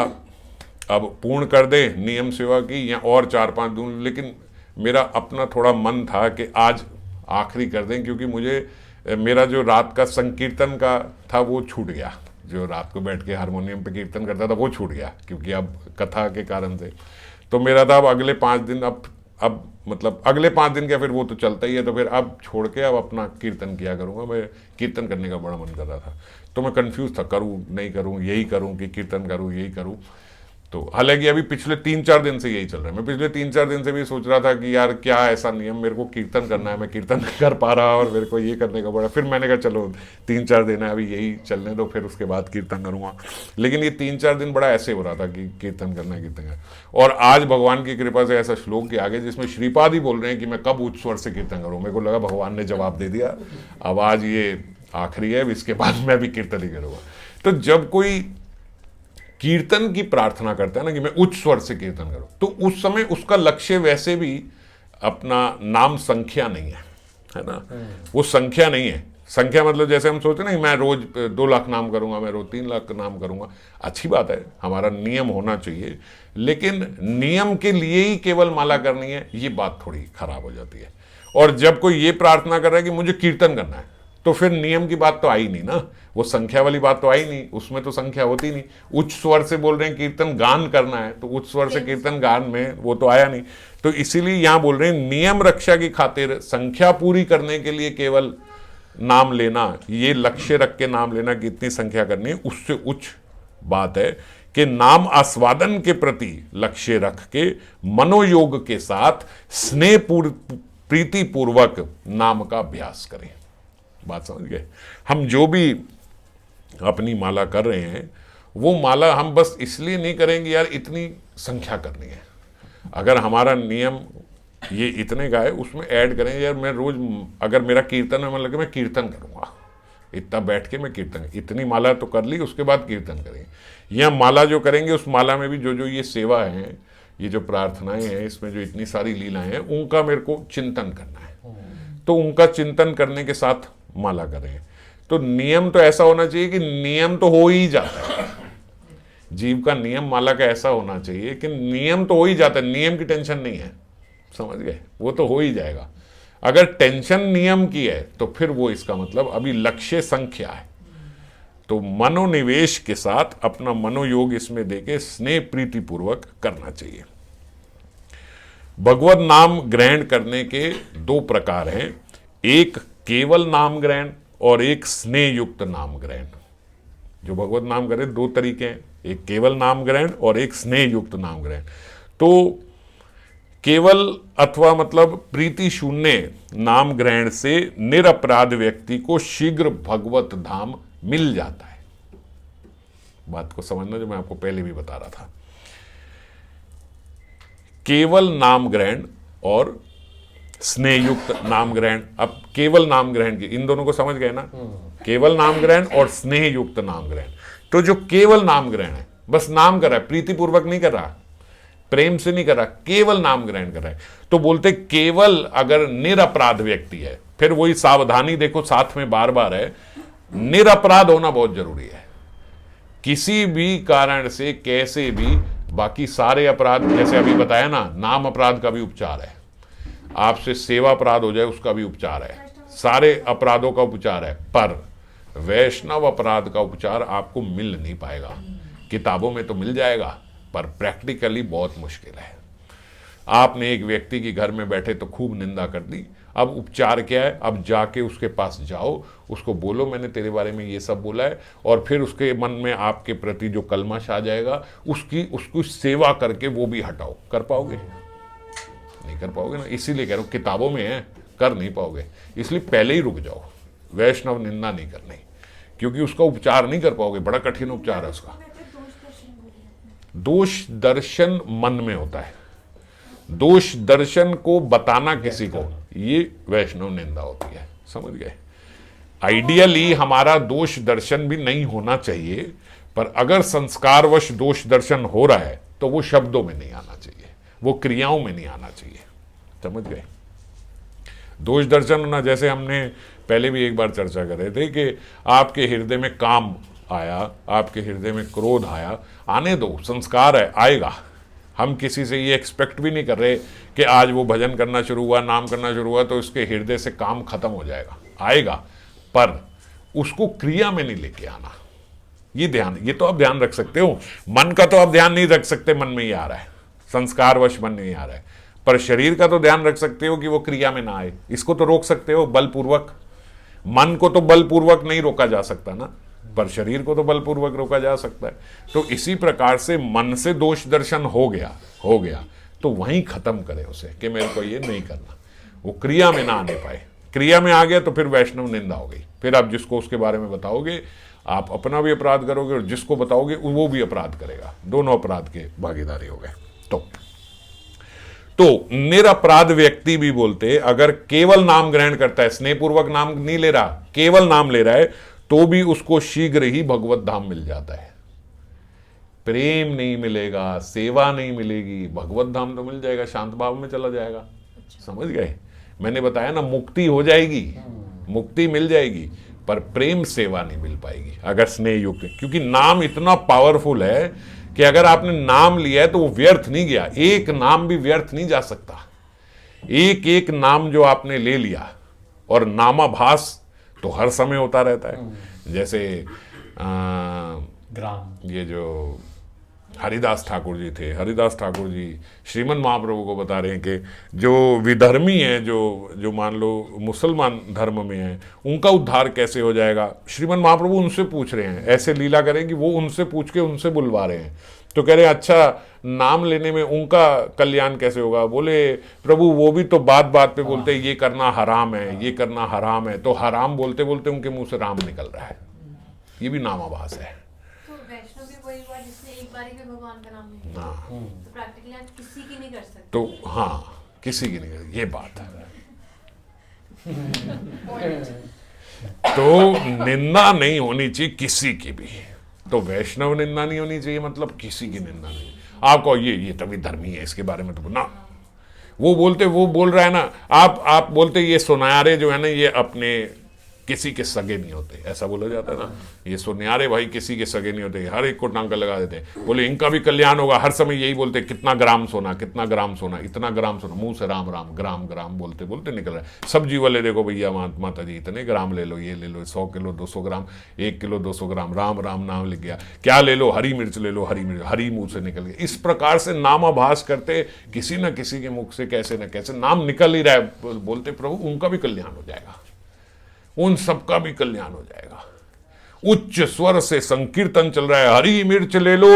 अब पूर्ण कर दे नियम सेवा की या और 4-5 दिन। लेकिन मेरा अपना थोड़ा मन था कि आज आखिरी कर दें, क्योंकि मुझे मेरा जो रात का संकीर्तन का था वो छूट गया, जो रात को बैठ के हारमोनियम पे कीर्तन करता था वो छूट गया क्योंकि अब कथा के कारण से। तो मेरा था अब अगले 5 दिन अब मतलब अगले 5 दिन क्या, फिर वो तो चलता ही है, तो फिर अब छोड़ के अब अपना कीर्तन किया करूँगा। मैं कीर्तन करने का बड़ा मन कर रहा था, तो मैं कंफ्यूज था करूँ नहीं करूँ, यही करूँ कि कीर्तन करूँ यही करूँ। तो हालांकि अभी पिछले 3-4 दिन से यही चल रहा है। मैं पिछले 3-4 दिन से भी सोच रहा था कि यार क्या ऐसा नियम, मेरे को कीर्तन करना है, मैं कीर्तन नहीं कर पा रहा और मेरे को ये करने का बड़ा। फिर मैंने कहा चलो 3-4 दिन है अभी यही चलने दो, फिर उसके बाद कीर्तन करूँगा। लेकिन ये 3-4 दिन बड़ा ऐसे हो रहा था कि कीर्तन करना है कीर्तन करना। और आज भगवान की कृपा से ऐसा श्लोक के आगे जिसमें श्रीपाद ही बोल रहे हैं कि मैं कब उच्च स्वर से कीर्तन करूँ। मेरे को लगा भगवान ने जवाब दे दिया, अब आज ये आखिरी है, इसके बाद मैं भी कीर्तन ही करूँगा। तो जब कोई कीर्तन की प्रार्थना करता है ना कि मैं उच्च स्वर से कीर्तन करूं, तो उस समय उसका लक्ष्य वैसे भी अपना नाम संख्या नहीं है ना, वो संख्या नहीं है। संख्या मतलब जैसे हम सोचते ना मैं रोज 2 लाख नाम करूंगा, मैं रोज 3 लाख नाम करूंगा, अच्छी बात है, हमारा नियम होना चाहिए, लेकिन नियम के लिए ही केवल माला करनी है, ये बात थोड़ी खराब हो जाती है। और जब कोई ये प्रार्थना कर रहा है कि मुझे कीर्तन करना है, तो फिर नियम की बात तो आई नहीं ना, वो संख्या वाली बात तो आई नहीं, उसमें तो संख्या होती नहीं। उच्च स्वर से बोल रहे हैं कीर्तन गान करना है, तो उच्च स्वर से कीर्तन गान में वो तो आया नहीं। तो इसीलिए यहां बोल रहे हैं नियम रक्षा की खातिर संख्या पूरी करने के लिए केवल नाम लेना, ये लक्ष्य रख के नाम लेना कि इतनी संख्या करनी है, उससे उच्च बात है कि नाम आस्वादन के प्रति लक्ष्य रख के मनोयोग के साथ स्नेह प्रीति पूर्वक नाम का अभ्यास करें। बात समझ गए? हम जो भी अपनी माला कर रहे हैं वो माला हम बस इसलिए नहीं करेंगे यार इतनी संख्या करनी है। अगर हमारा नियम ये इतने का है, उसमें ऐड करें यार मैं रोज अगर मेरा कीर्तन में मन लगे मैं कीर्तन करूंगा, इतना बैठ के मैं कीर्तन, इतनी माला तो कर ली, उसके बाद कीर्तन करेंगे। या माला जो करेंगे उस माला में भी जो जो ये सेवा है, ये जो प्रार्थनाएं हैं, इसमें जो इतनी सारी लीलाएं हैं, उनका मेरे को चिंतन करना है, तो उनका चिंतन करने के साथ माला करें। तो नियम तो ऐसा होना चाहिए कि नियम तो हो ही जाता है, जीव का नियम माला का ऐसा होना चाहिए कि नियम तो हो ही जाता है, नियम की टेंशन नहीं है, समझ गए? वो तो हो ही जाएगा। अगर टेंशन नियम की है तो फिर वो इसका मतलब अभी लक्ष्य संख्या है। तो मनोनिवेश के साथ अपना मनोयोग इसमें देके स्नेह प्रीति पूर्वक करना चाहिए। भगवत नाम ग्रहण करने के दो प्रकार हैं, एक केवल नाम ग्रहण और एक स्नेह युक्त नाम ग्रहण। जो भगवत नाम करे दो तरीके हैं, एक केवल नाम ग्रहण और एक स्नेह युक्त नाम ग्रहण। तो केवल अथवा मतलब प्रीति शून्य नाम ग्रहण से निरपराध व्यक्ति को शीघ्र भगवत धाम मिल जाता है। बात को समझना जो मैं आपको पहले भी बता रहा था। केवल नाम ग्रहण और स्नेह युक्त नाम ग्रहण। अब केवल नाम ग्रहण की इन दोनों को समझ गए ना, केवल नाम ग्रहण और स्नेह युक्त नाम ग्रहण। तो जो केवल नाम ग्रहण है, बस नाम कर रहा है, प्रीति पूर्वक नहीं कर रहा, प्रेम से नहीं कर रहा, केवल नाम ग्रहण कर रहा है, तो बोलते केवल अगर निरपराध व्यक्ति है, फिर वही सावधानी देखो साथ में बार बार है, निरपराध होना बहुत जरूरी है। किसी भी कारण से कैसे भी, बाकी सारे अपराध जैसे अभी बताया ना, नाम अपराध का भी उपचार है, आपसे सेवा अपराध हो जाए उसका भी उपचार है, सारे अपराधों का उपचार है, पर वैष्णव अपराध का उपचार आपको मिल नहीं पाएगा। किताबों में तो मिल जाएगा पर प्रैक्टिकली बहुत मुश्किल है। आपने एक व्यक्ति की घर में बैठे तो खूब निंदा कर दी, अब उपचार क्या है? अब जाके उसके पास जाओ, उसको बोलो मैंने तेरे बारे में ये सब बोला है, और फिर उसके मन में आपके प्रति जो कलमश आ जाएगा उसकी सेवा करके वो भी हटाओ। कर पाओगे? नहीं कर पाओगे ना। इसीलिए कह रहा हूँ किताबों में है, कर नहीं पाओगे, इसलिए पहले ही रुक जाओ। वैष्णव निंदा नहीं करनी, क्योंकि उसका उपचार नहीं कर पाओगे, बड़ा कठिन उपचार है उसका। दोष दर्शन मन में होता है, दोष दर्शन को बताना किसी को, ये वैष्णव निंदा होती है, समझ गए? आइडियली हमारा दोष दर्शन भी नहीं होना चाहिए, पर अगर संस्कारवश दोष दर्शन हो रहा है तो वो शब्दों में नहीं आना चाहिए, वो क्रियाओं में नहीं आना चाहिए, समझ गए? दोष दर्शन होना, जैसे हमने पहले भी एक बार चर्चा कर रहे थे कि आपके हृदय में काम आया, आपके हृदय में क्रोध आया, आने दो, संस्कार है, आएगा। हम किसी से ये एक्सपेक्ट भी नहीं कर रहे कि आज वो भजन करना शुरू हुआ, नाम करना शुरू हुआ तो उसके हृदय से काम खत्म हो जाएगा, आएगा, पर उसको क्रिया में नहीं लेके आना। ये ध्यान, ये तो आप ध्यान रख सकते हो, मन का तो आप ध्यान नहीं रख सकते, मन में ही आ रहा है, संस्कारवश मन में ही आ रहा है, पर शरीर का तो ध्यान रख सकते हो कि वो क्रिया में ना आए। इसको तो रोक सकते हो बलपूर्वक, मन को तो बलपूर्वक नहीं रोका जा सकता ना, पर शरीर को तो बलपूर्वक रोका जा सकता है। तो इसी प्रकार से मन से दोष दर्शन हो गया तो वहीं खत्म करें उसे कि मेरे को ये नहीं करना, वो क्रिया में ना आने पाए। क्रिया में आ गया तो फिर वैष्णव निंदा हो गई, फिर आप जिसको उसके बारे में बताओगे आप अपना भी अपराध करोगे और जिसको बताओगे वो भी अपराध करेगा, दोनों अपराध के भागीदारी हो गए। तो निरपराध व्यक्ति भी बोलते अगर केवल नाम ग्रहण करता है, स्नेहपूर्वक नाम नहीं ले रहा, केवल नाम ले रहा है, तो भी उसको शीघ्र ही भगवत धाम मिल जाता है। प्रेम नहीं मिलेगा, सेवा नहीं मिलेगी, भगवत धाम तो मिल जाएगा, शांत भाव में चला जाएगा। समझ गए? मैंने बताया ना, मुक्ति हो जाएगी, मुक्ति मिल जाएगी, पर प्रेम सेवा नहीं मिल पाएगी अगर स्नेह युक्त, क्योंकि नाम इतना पावरफुल है कि अगर आपने नाम लिया है तो वो व्यर्थ नहीं गया, एक नाम भी व्यर्थ नहीं जा सकता। एक एक नाम जो आपने ले लिया, और नामाभास तो हर समय होता रहता है। जैसे ग्राम, ये जो हरिदास ठाकुर जी थे। हरिदास ठाकुर जी श्रीमन महाप्रभु को बता रहे हैं कि जो विधर्मी हैं, जो मान लो मुसलमान धर्म में हैं, उनका उद्धार कैसे हो जाएगा। श्रीमन महाप्रभु उनसे पूछ रहे हैं, ऐसे लीला करें कि वो उनसे पूछ के उनसे बुलवा रहे हैं। तो कह रहे हैं अच्छा नाम लेने में उनका कल्याण कैसे होगा। बोले प्रभु वो भी तो बात बात पे बोलते हैं ये करना हराम है, ये करना हराम है। तो हराम बोलते बोलते उनके मुंह से राम निकल रहा है। ये भी नामाभास है। तो वैष्णव भी कोई हुआ जिसने एक बारी में भगवान का नाम नहीं लिया, तो प्रैक्टिकली आप किसी की नहीं कर सकते। तो हाँ, किसी की नहीं, ये बात है। तो निंदा नहीं होनी चाहिए किसी की भी। तो वैष्णव निंदा नहीं होनी चाहिए, मतलब किसी की निंदा नहीं। आपको ये तभी धर्मी है, इसके बारे में तो ना वो बोल रहा है ना, आप बोलते ये सुनारे जो है ना ये अपने किसी के सगे नहीं होते, ऐसा बोला जाता है ना। ये सुनियारे भाई किसी के सगे नहीं होते, हर एक को टांका लगा देते हैं। बोले इनका भी कल्याण होगा, हर समय यही बोलते कितना ग्राम सोना, कितना ग्राम सोना, इतना ग्राम सोना, मुंह से राम राम ग्राम ग्राम बोलते बोलते निकल रहा है। सब्जी वाले देखो भैया माता जी इतने ग्राम ले लो, ये ले लो 100 किलो 200 ग्राम, 1 किलो 200 ग्राम, राम राम नाम लिख गया। क्या ले लो, हरी मिर्च ले लो, हरी मिर्च, हरी मुंह से निकल गया। इस प्रकार से नामाभास करते किसी न किसी के मुख से कैसे न कैसे नाम निकल ही रहा है। बोलते प्रभु उनका भी कल्याण हो जाएगा, उन सबका भी कल्याण हो जाएगा। उच्च स्वर से संकीर्तन चल रहा है, हरी मिर्च ले लो,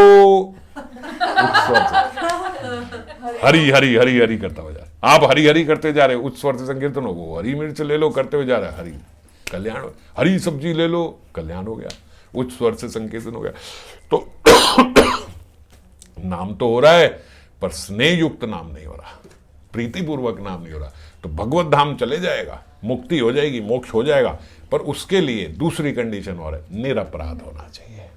उच्च स्वर से हरी हरी हरी हरी करता हुआ जा रहा है। आप हरी हरी करते जा रहे हो, उच्च स्वर से संकीर्तन हो, वो हरी मिर्च ले लो करते हुए जा रहा है, हरी कल्याण, हरी सब्जी ले लो कल्याण हो गया, उच्च स्वर से संकीर्तन हो गया। तो नाम तो हो रहा है पर स्नेह युक्त नाम नहीं हो रहा, प्रीतिपूर्वक नाम नहीं हो रहा। तो भगवत धाम चले जाएगा, मुक्ति हो जाएगी, मोक्ष हो जाएगा, पर उसके लिए दूसरी कंडीशन और है, निरपराध होना चाहिए।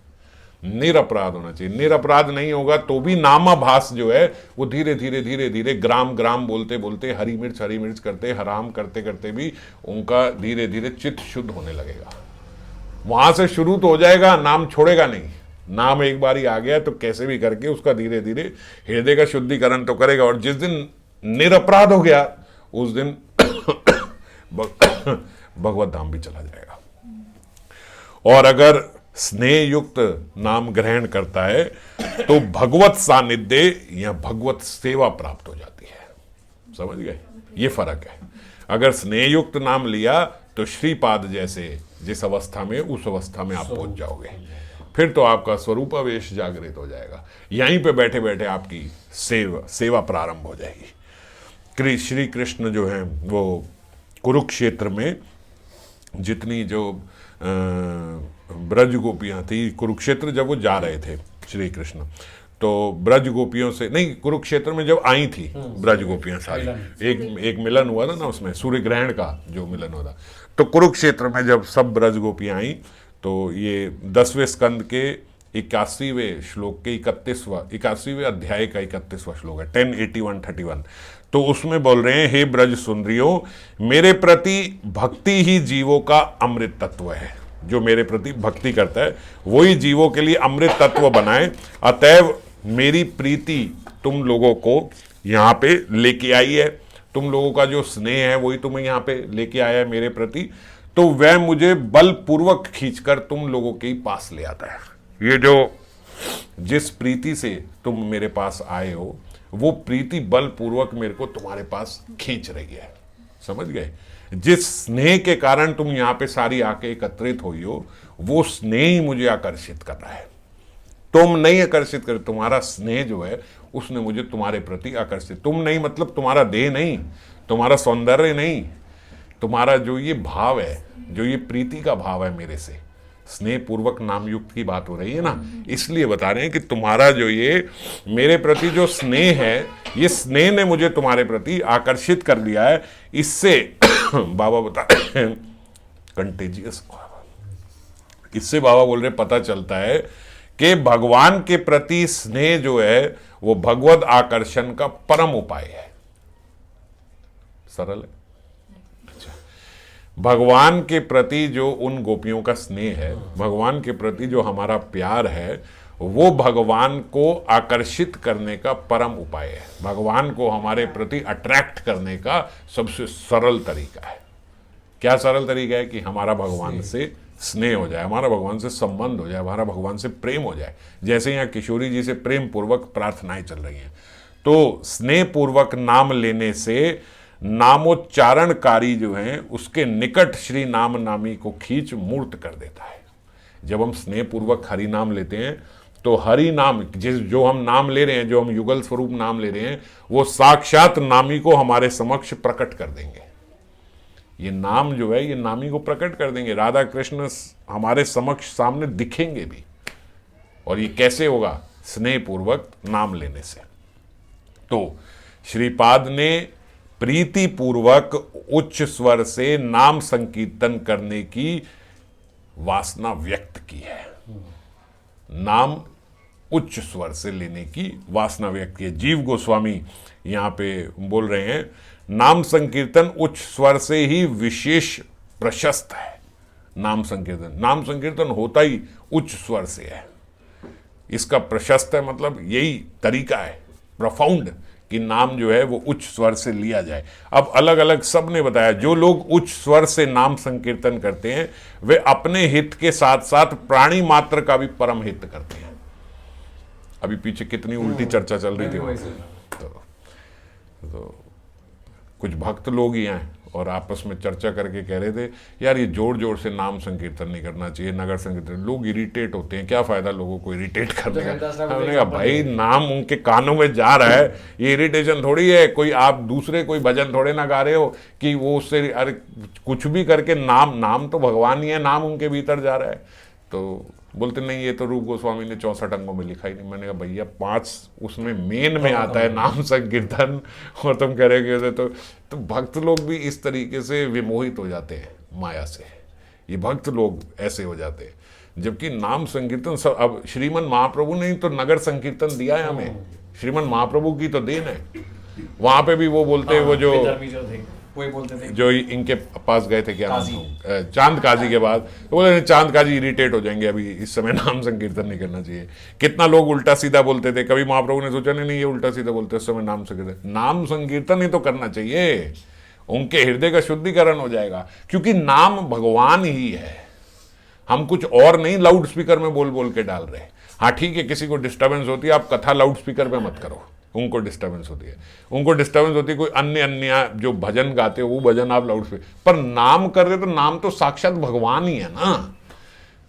निरपराध होना चाहिए। निरपराध नहीं होगा तो भी नामाभास जो है वो धीरे धीरे धीरे धीरे ग्राम ग्राम बोलते बोलते हरी मिर्च करते हराम करते करते भी उनका धीरे धीरे चित्त शुद्ध होने लगेगा। वहां से शुरू तो हो जाएगा, नाम छोड़ेगा नहीं। नाम एक बार आ गया तो कैसे भी करके उसका धीरे धीरे हृदय का शुद्धिकरण तो करेगा। और जिस दिन निरपराध हो गया उस दिन भगवत धाम भी चला जाएगा। और अगर स्नेह युक्त नाम ग्रहण करता है तो भगवत सानिध्य या भगवत सेवा प्राप्त हो जाती है। समझ गए, ये फर्क है। अगर स्नेह युक्त नाम लिया तो श्रीपाद जैसे जिस अवस्था में उस अवस्था में आप पहुंच जाओगे, फिर तो आपका स्वरूपावेश जागृत हो जाएगा। यहीं पे बैठे बैठे आपकी सेवा प्रारंभ हो जाएगी। श्री कृष्ण जो हैं वो कुरुक्षेत्र में जितनी जो ब्रज गोपियाँ थी, कुरुक्षेत्र जब वो जा रहे थे श्री कृष्ण, तो ब्रज गोपियों से नहीं, कुरुक्षेत्र में जब आई थी ब्रज गोपियाँ सारी, एक मिलन हुआ था ना उसमें, सूर्य ग्रहण का जो मिलन हुआ था। तो कुरुक्षेत्र में जब सब ब्रज गोपियाँ आई तो ये 10वें स्कंद के 81वें श्लोक के 81वें अध्याय का 31वां श्लोक है, 10:81-31। तो उसमें बोल रहे हैं, हे ब्रज सुंदरियों, मेरे प्रति भक्ति ही जीवों का अमृत तत्व है। जो मेरे प्रति भक्ति करता है वही जीवों के लिए अमृत तत्व बनाए। अतएव मेरी प्रीति तुम लोगों को यहाँ पे लेके आई है। तुम लोगों का जो स्नेह है वही तुम्हें यहाँ पे लेके आया है मेरे प्रति। तो वह मुझे बलपूर्वक खींचकर तुम लोगों के पास ले आता है। ये जो जिस प्रीति से तुम मेरे पास आए हो वो प्रीति बलपूर्वक मेरे को तुम्हारे पास खींच रही है। समझ गए? जिस स्नेह के कारण तुम यहाँ पे सारी आके एकत्रित हुई हो वो स्नेह ही मुझे आकर्षित कर रहा है। तुम नहीं आकर्षित कर, तुम्हारा स्नेह जो है उसने मुझे तुम्हारे प्रति आकर्षित। तुम नहीं मतलब तुम्हारा देह नहीं, तुम्हारा सौंदर्य नहीं, तुम्हारा जो ये भाव है, जो ये प्रीति का भाव है मेरे से, स्नेह पूर्वक नाम युक्त की बात हो रही है ना, इसलिए बता रहे हैं कि तुम्हारा जो ये मेरे प्रति जो स्नेह है, ये स्नेह ने मुझे तुम्हारे प्रति आकर्षित कर लिया है। इससे बाबा बता कंटेजियस, इससे बाबा बोल रहे पता चलता है कि भगवान के प्रति स्नेह जो है वो भगवत आकर्षण का परम उपाय है। सरल है। अच्छा, भगवान के प्रति जो उन गोपियों का स्नेह है, भगवान के प्रति जो हमारा प्यार है, वो भगवान को आकर्षित करने का परम उपाय है। भगवान को हमारे प्रति अट्रैक्ट करने का सबसे सरल तरीका है। क्या सरल तरीका है? कि हमारा भगवान से स्नेह हो जाए, हमारा भगवान से संबंध हो जाए, हमारा भगवान से प्रेम हो जाए। जैसे यहाँ किशोरी जी से प्रेम पूर्वक प्रार्थनाएं चल रही हैं, तो स्नेह पूर्वक नाम लेने से नामोच्चारणकारी जो हैं उसके निकट श्री नाम नामी को खींच मूर्त कर देता है। जब हम स्नेह पूर्वक हरि नाम लेते हैं तो हरि नाम जिस जो हम नाम ले रहे हैं, जो हम युगल स्वरूप नाम ले रहे हैं, वो साक्षात नामी को हमारे समक्ष प्रकट कर देंगे। ये नाम जो है ये नामी को प्रकट कर देंगे। राधा कृष्ण हमारे समक्ष सामने दिखेंगे भी। और ये कैसे होगा? स्नेह पूर्वक नाम लेने से। तो श्रीपाद ने प्रीति पूर्वक उच्च स्वर से नाम संकीर्तन करने की वासना व्यक्त की है। नाम उच्च स्वर से लेने की वासना व्यक्त की है। जीव गोस्वामी यहां पे बोल रहे हैं, नाम संकीर्तन उच्च स्वर से ही विशेष प्रशस्त है। नाम संकीर्तन होता ही उच्च स्वर से है। इसका प्रशस्त है मतलब यही तरीका है, प्रोफाउंड, कि नाम जो है वो उच्च स्वर से लिया जाए। अब अलग अलग सब ने बताया, जो लोग उच्च स्वर से नाम संकीर्तन करते हैं वे अपने हित के साथ साथ प्राणी मात्र का भी परम हित करते हैं। अभी पीछे कितनी उल्टी चर्चा चल रही थी। तो कुछ भक्त लोग ही हैं और आपस में चर्चा करके कह रहे थे, यार ये जोर जोर से नाम संकीर्तन नहीं करना चाहिए, नगर संकीर्तन। लोग इरिटेट होते हैं, क्या फायदा लोगों को इरिटेट करने का। हमने कहा भाई नाम उनके कानों में जा रहा है, ये इरिटेशन थोड़ी है। कोई आप दूसरे कोई भजन थोड़े ना गा रहे हो कि वो उससे, अरे कुछ भी करके नाम तो भगवान ही है, नाम उनके भीतर जा रहा है। तो बोलते नहीं, ये तो रूप गोस्वामी ने 64 अंगों में लिखा ही नहीं। मैंने कहा भैया 5 उसमें मेन में आता है नाम संकीर्तन, और तुम कह रहे हो तो भक्त लोग भी इस तरीके से विमोहित हो जाते हैं माया से। ये भक्त लोग ऐसे हो जाते हैं, जबकि नाम संकीर्तन सब। अब श्रीमन महाप्रभु ने तो नगर संकीर्तन दिया है हमें, श्रीमन महाप्रभु की तो देन है। वहां पे भी वो बोलते हैं, वो जो वही बोलते थे, जो इनके पास गए थे, क्या नाम, चांद काजी के बाद, तो बोले चांद काजी इरिटेट हो जाएंगे, अभी इस समय नाम संकीर्तन नहीं करना चाहिए। कितना लोग उल्टा सीधा बोलते थे। कभी महाप्रभु ने सोचा नहीं ये उल्टा सीधा बोलते, उस समय नाम संकीर्तन ही तो करना चाहिए, उनके हृदय का शुद्धिकरण हो जाएगा। क्योंकि नाम भगवान ही है, हम कुछ और नहीं लाउड स्पीकर में बोल बोल के डाल रहे। हाँ ठीक है, किसी को डिस्टर्बेंस होती है, आप कथा लाउड स्पीकर पे मत करो, उनको डिस्टर्बेंस होती है। उनको डिस्टर्बेंस होती है कोई अन्य जो भजन गाते हो वो भजन आप लाउड स्पीकर पर नाम कर रहे, तो नाम तो साक्षात भगवान ही है ना।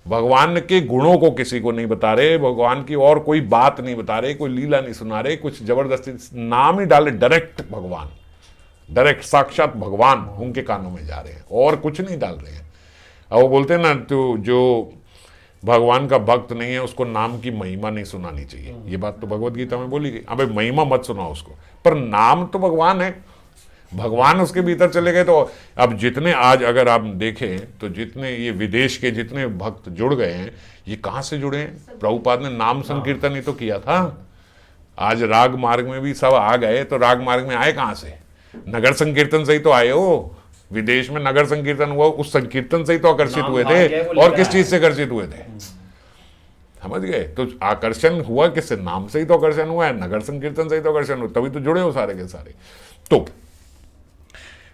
भगवान के गुणों को किसी को नहीं बता रहे, भगवान की और कोई बात नहीं बता रहे, कोई लीला नहीं सुना रहे, कुछ जबरदस्ती, नाम ही डाले, डायरेक्ट भगवान, डायरेक्ट साक्षात भगवान उनके कानों में जा रहे हैं, और कुछ नहीं डाल रहे हैं। अब वो बोलते हैं ना, तो जो भगवान का भक्त नहीं है उसको नाम की महिमा नहीं सुनानी चाहिए। ये बात तो भगवत गीता में बोली गई। अबे महिमा मत सुनाओ उसको, पर नाम तो भगवान है, भगवान उसके भीतर चले गए। तो अब जितने आज अगर आप देखें तो जितने ये विदेश के जितने भक्त जुड़ गए हैं, ये कहाँ से जुड़े हैं? प्रभुपाद ने नाम संकीर्तन ही तो किया था। आज राग मार्ग में भी सब आ गए, तो राग मार्ग में आए कहाँ से? नगर संकीर्तन से ही तो आए हो। विदेश में नगर संकीर्तन हुआ, उस संकीर्तन से ही तो आकर्षित हुए थे, और किस चीज से आकर्षित हुए थे? समझ गए? तो आकर्षण हुआ किससे? नाम से ही तो आकर्षण हुआ है, नगर संकीर्तन से ही तो आकर्षण हुआ, तभी तो जुड़े हो सारे के सारे। तो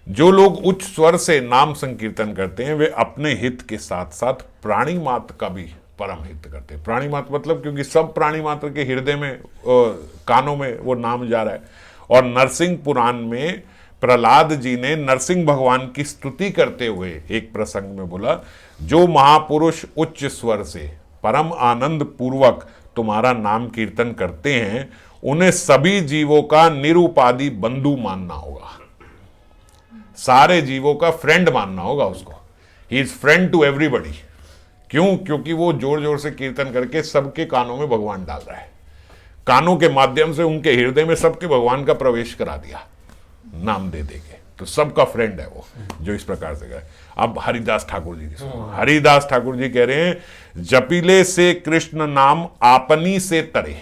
जो लोग उच्च स्वर से नाम संकीर्तन करते हैं वे अपने हित के साथ साथ प्राणी मात्र का भी परम हित करते हैं। प्राणी मात्र मतलब क्योंकि सब प्राणी मात्र के हृदय में, कानों में वो नाम जा रहा है। और नरसिंह पुराण में प्रहलाद जी ने नरसिंह भगवान की स्तुति करते हुए एक प्रसंग में बोला, जो महापुरुष उच्च स्वर से परम आनंद पूर्वक तुम्हारा नाम कीर्तन करते हैं उन्हें सभी जीवों का निरुपाधि बंधु मानना होगा, सारे जीवों का फ्रेंड मानना होगा उसको। He is friend to everybody. क्यों? क्योंकि वो जोर जोर से कीर्तन करके सबके कानों में भगवान डाल रहा है, कानों के माध्यम से उनके हृदय में सबके भगवान का प्रवेश करा दिया नाम दे देंगे। तो सबका फ्रेंड है वो जो इस प्रकार से करे। अब हरिदास ठाकुर जी की हरिदास ठाकुर जी कह रहे हैं, जपीले से कृष्ण नाम आपनी से तरे,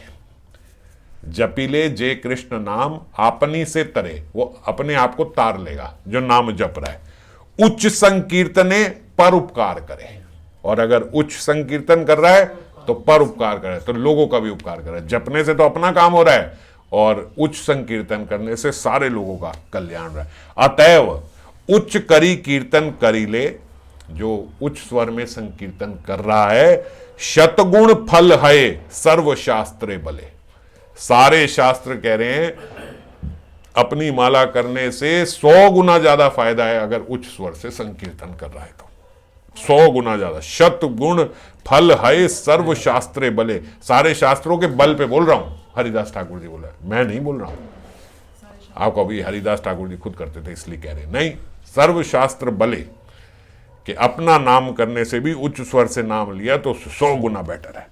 जपीले जे कृष्ण नाम आपनी से तरे, वो अपने आप को तार लेगा जो नाम जप रहा है। उच्च संकीर्तने पर उपकार करे, और अगर उच्च संकीर्तन कर रहा है तो पर उपकार करे, तो लोगों का भी उपकार करे। जपने से तो अपना काम हो रहा है, और उच्च संकीर्तन करने से सारे लोगों का कल्याण रहा है। अतएव उच्च करी कीर्तन करी ले, जो उच्च स्वर में संकीर्तन कर रहा है, शतगुण फल है सर्व शास्त्रे बले। सारे शास्त्र कह रहे हैं अपनी माला करने से 100 गुना ज्यादा फायदा है अगर उच्च स्वर से संकीर्तन कर रहा है तो 100 गुना ज्यादा। शतगुण फल है सर्व शास्त्रे बले, सारे शास्त्रों के बल पे बोल रहा हूं, हरिदास ठाकुर जी बोला, मैं नहीं बोल रहा हूं। आपको अभी हरिदास ठाकुर जी खुद करते थे इसलिए कह रहे नहीं, सर्व शास्त्र बले कि अपना नाम करने से भी उच्च स्वर से नाम लिया तो 100 गुना बेटर है।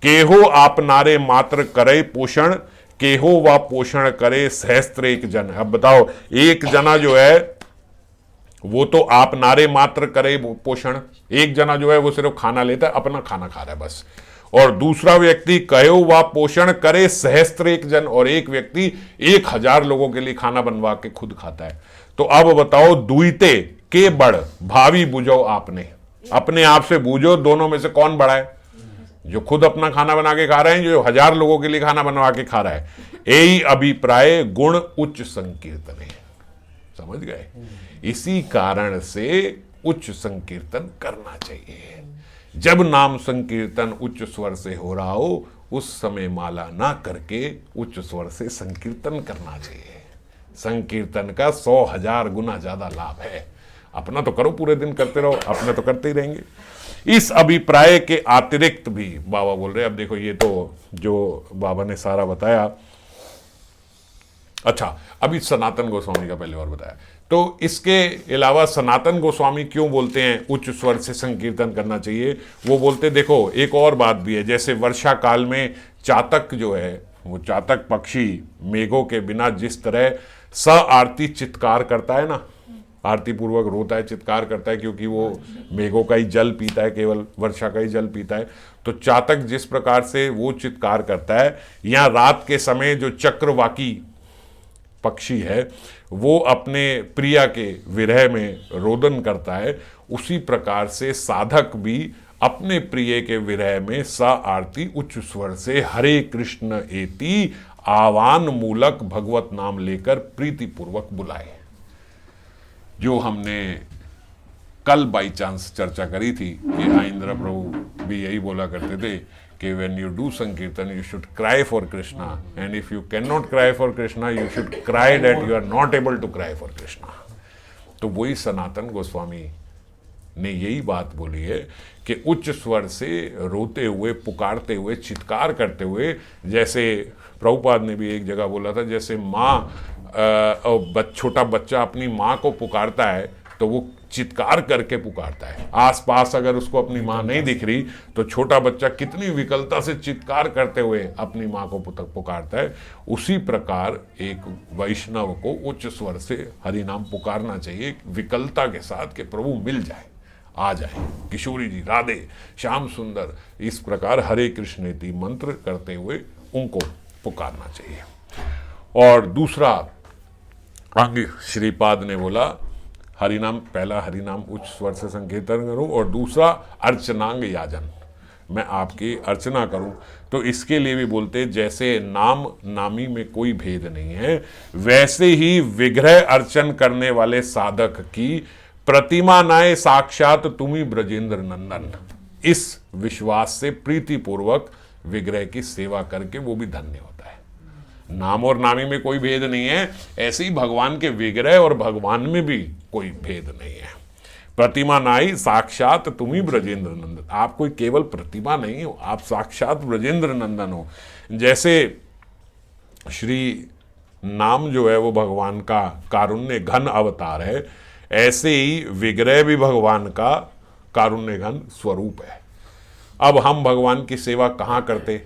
केहो आप नारे मात्र करे पोषण, केहो वा पोषण करे सहस्त्र एक जन। अब बताओ, एक जना जो है वो तो आप नारे मात्र करे पोषण, एक जना जो है वो सिर्फ खाना लेता है, अपना खाना खा रहा है बस। और दूसरा व्यक्ति कहो वा पोषण करे सहस्त्र एक जन, और एक व्यक्ति 1000 लोगों के लिए खाना बनवा के खुद खाता है। तो अब बताओ, दुईते के बड़ भावी बुझो आपने, अपने आप से बूझो दोनों में से कौन बड़ा है, जो खुद अपना खाना बना के खा रहे हैं, जो 1000 लोगों के लिए खाना बनवा के खा रहा है। यही अभिप्राय गुण उच्च संकीर्तन है, समझ गए। इसी कारण से उच्च संकीर्तन करना चाहिए। जब नाम संकीर्तन उच्च स्वर से हो रहा हो उस समय माला ना करके उच्च स्वर से संकीर्तन करना चाहिए। संकीर्तन का 100,000 गुना ज्यादा लाभ है। अपना तो करो, पूरे दिन करते रहो, अपने तो करते ही रहेंगे। इस अभिप्राय के अतिरिक्त भी बाबा बोल रहे, अब देखो ये तो जो बाबा ने सारा बताया। अच्छा, अभी सनातन गोस्वामी का पहले और बताया, तो इसके अलावा सनातन गोस्वामी क्यों बोलते हैं उच्च स्वर से संकीर्तन करना चाहिए। वो बोलते देखो एक और बात भी है, जैसे वर्षा काल में चातक जो है, वो चातक पक्षी मेघों के बिना जिस तरह स आरती चित्कार करता है ना, आरती पूर्वक रोता है, चित्कार करता है, क्योंकि वो मेघों का ही जल पीता है, केवल वर्षा का ही जल पीता है। तो चातक जिस प्रकार से वो चित्कार करता है, यहाँ रात के समय जो चक्रवाकी पक्षी है वो अपने प्रिया के विरह में रोदन करता है, उसी प्रकार से साधक भी अपने प्रिय के विरह में सा आरती उच्च स्वर से हरे कृष्ण एति आह्वान मूलक भगवत नाम लेकर प्रीतिपूर्वक बुलाए। जो हमने कल बाई चांस चर्चा करी थी कि आइंद्र प्रभु भी यही बोला करते थे कि when you do संकीर्तन you should cry for Krishna, and if you cannot cry for Krishna you should cry that you are not able to cry for Krishna। तो वही सनातन गोस्वामी ने यही बात बोली है कि उच्च स्वर से रोते हुए, पुकारते हुए, चित्कार करते हुए, जैसे प्रभुपाद ने भी एक जगह बोला था, जैसे माँ और छोटा बच्चा अपनी माँ को पुकारता है तो वो चित्कार करके पुकारता है। आसपास अगर उसको अपनी माँ नहीं दिख रही तो छोटा बच्चा कितनी विकलता से चित्कार करते हुए अपनी माँ को पुकारता है। उसी प्रकार एक वैष्णव को उच्च स्वर से हरि नाम पुकारना चाहिए, विकलता के साथ, कि प्रभु मिल जाए, आ जाए, किशोरी जी, राधे, श्याम सुंदर, इस प्रकार हरे कृष्णेति मंत्र करते हुए उनको पुकारना चाहिए। और दूसरा अंग श्रीपाद ने बोला, हरिनाम, पहला हरिनाम उच्च स्वर से संकीर्तन करूं, और दूसरा अर्चनांग याजन, मैं आपकी अर्चना करूं। तो इसके लिए भी बोलते जैसे नाम नामी में कोई भेद नहीं है, वैसे ही विग्रह अर्चन करने वाले साधक की प्रतिमा नाए साक्षात तुम्ही ब्रजेंद्र नंदन, इस विश्वास से प्रीतिपूर्वक विग्रह की सेवा करके वो भी धन्य होता है। नाम और नामी में कोई भेद नहीं है, ऐसे ही भगवान के विग्रह और भगवान में भी कोई भेद नहीं है। प्रतिमा नाई साक्षात तुम्ही ब्रजेंद्र नंदन, आप कोई केवल प्रतिमा नहीं हो, आप साक्षात ब्रजेंद्र नंदन हो। जैसे श्री नाम जो है वो भगवान का कारुण्य घन अवतार है, ऐसे ही विग्रह भी भगवान का कारुण्य घन स्वरूप है। अब हम भगवान की सेवा कहाँ करते,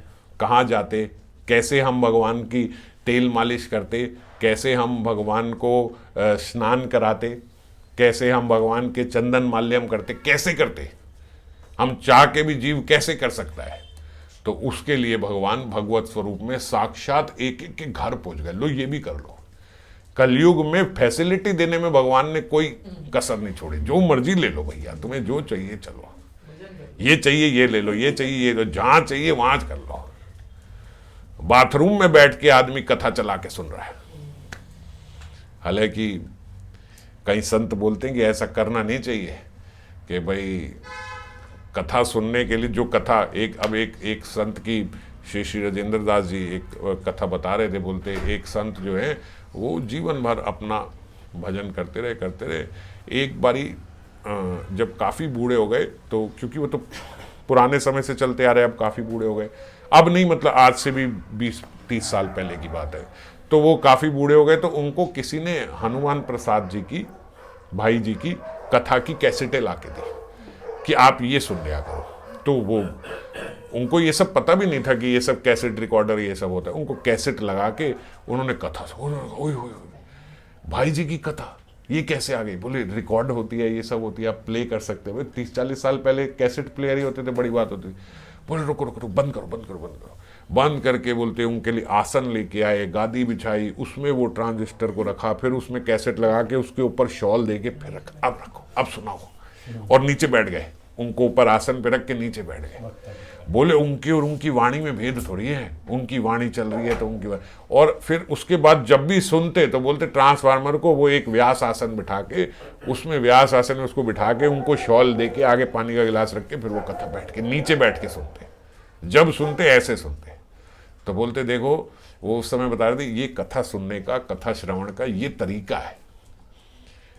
कहाँ जाते, कैसे हम भगवान की तेल मालिश करते, कैसे हम भगवान को स्नान कराते, कैसे हम भगवान के चंदन माल्यम करते, कैसे करते, हम चाह के भी जीव कैसे कर सकता है। तो उसके लिए भगवान भगवत स्वरूप में साक्षात एक एक के घर पहुंच गए, लो ये भी कर लो। कलयुग में फैसिलिटी देने में भगवान ने कोई कसर नहीं छोड़ी, जो मर्जी ले लो भैया, तुम्हें जो चाहिए चलो, ये चाहिए ये ले लो, ये चाहिए ये लो, जहां चाहिए वहां कर लो। बाथरूम में बैठ के आदमी कथा चला के सुन रहा है। हालांकि कई संत बोलते हैं कि ऐसा करना नहीं चाहिए, कि भाई कथा सुनने के लिए जो कथा एक संत की श्री श्री राजेंद्र दास जी एक कथा बता रहे थे, बोलते एक संत जो है वो जीवन भर अपना भजन करते रहे। एक बारी जब काफ़ी बूढ़े हो गए, तो क्योंकि वो तो पुराने समय से चलते आ रहे, अब काफ़ी बूढ़े हो गए, अब नहीं मतलब आज से भी 20-30 साल पहले की बात है, तो वो काफ़ी बूढ़े हो गए, तो उनको किसी ने हनुमान प्रसाद जी की, भाई जी की कथा की कैसेटें ला के दी कि आप ये सुन लिया करो। तो वो उनको ये सब पता भी नहीं था कि ये सब कैसेट रिकॉर्डर ये सब होता है। उनको कैसेट लगा के उन्होंने कथा ओए भाई जी की कथा ये कैसे आ गई? बोले रिकॉर्ड होती है, ये सब होती है, आप प्ले कर सकते हो। 30-40 साल पहले कैसेट प्लेयर ही होते थे, बड़ी बात होती थी। बोले रुको बंद करो। बंद करके बोलते उनके लिए आसन लेके आए, गादी बिछाई, उसमें वो ट्रांजिस्टर को रखा, फिर उसमें कैसेट लगा के उसके ऊपर शॉल दे के फिर रखा, अब रखो, अब सुनाओ, और नीचे बैठ गए, उनको ऊपर आसन पे रख के नीचे बैठ गए। बोले उनकी और उनकी वाणी में भेद थोड़ी है, उनकी वाणी चल रही है तो उनकी वाणी। और फिर उसके बाद जब भी सुनते तो बोलते ट्रांसफार्मर को वो एक व्यास आसन बिठा के, उसमें व्यास आसन में उसको बिठा के, उनको शॉल दे के, आगे पानी का गिलास रख के, फिर वो कथा बैठ के नीचे बैठ के सुनते। जब सुनते ऐसे सुनते। तो बोलते देखो, वो उस समय बता रहे थे ये कथा सुनने का, कथा श्रवण का ये तरीका है।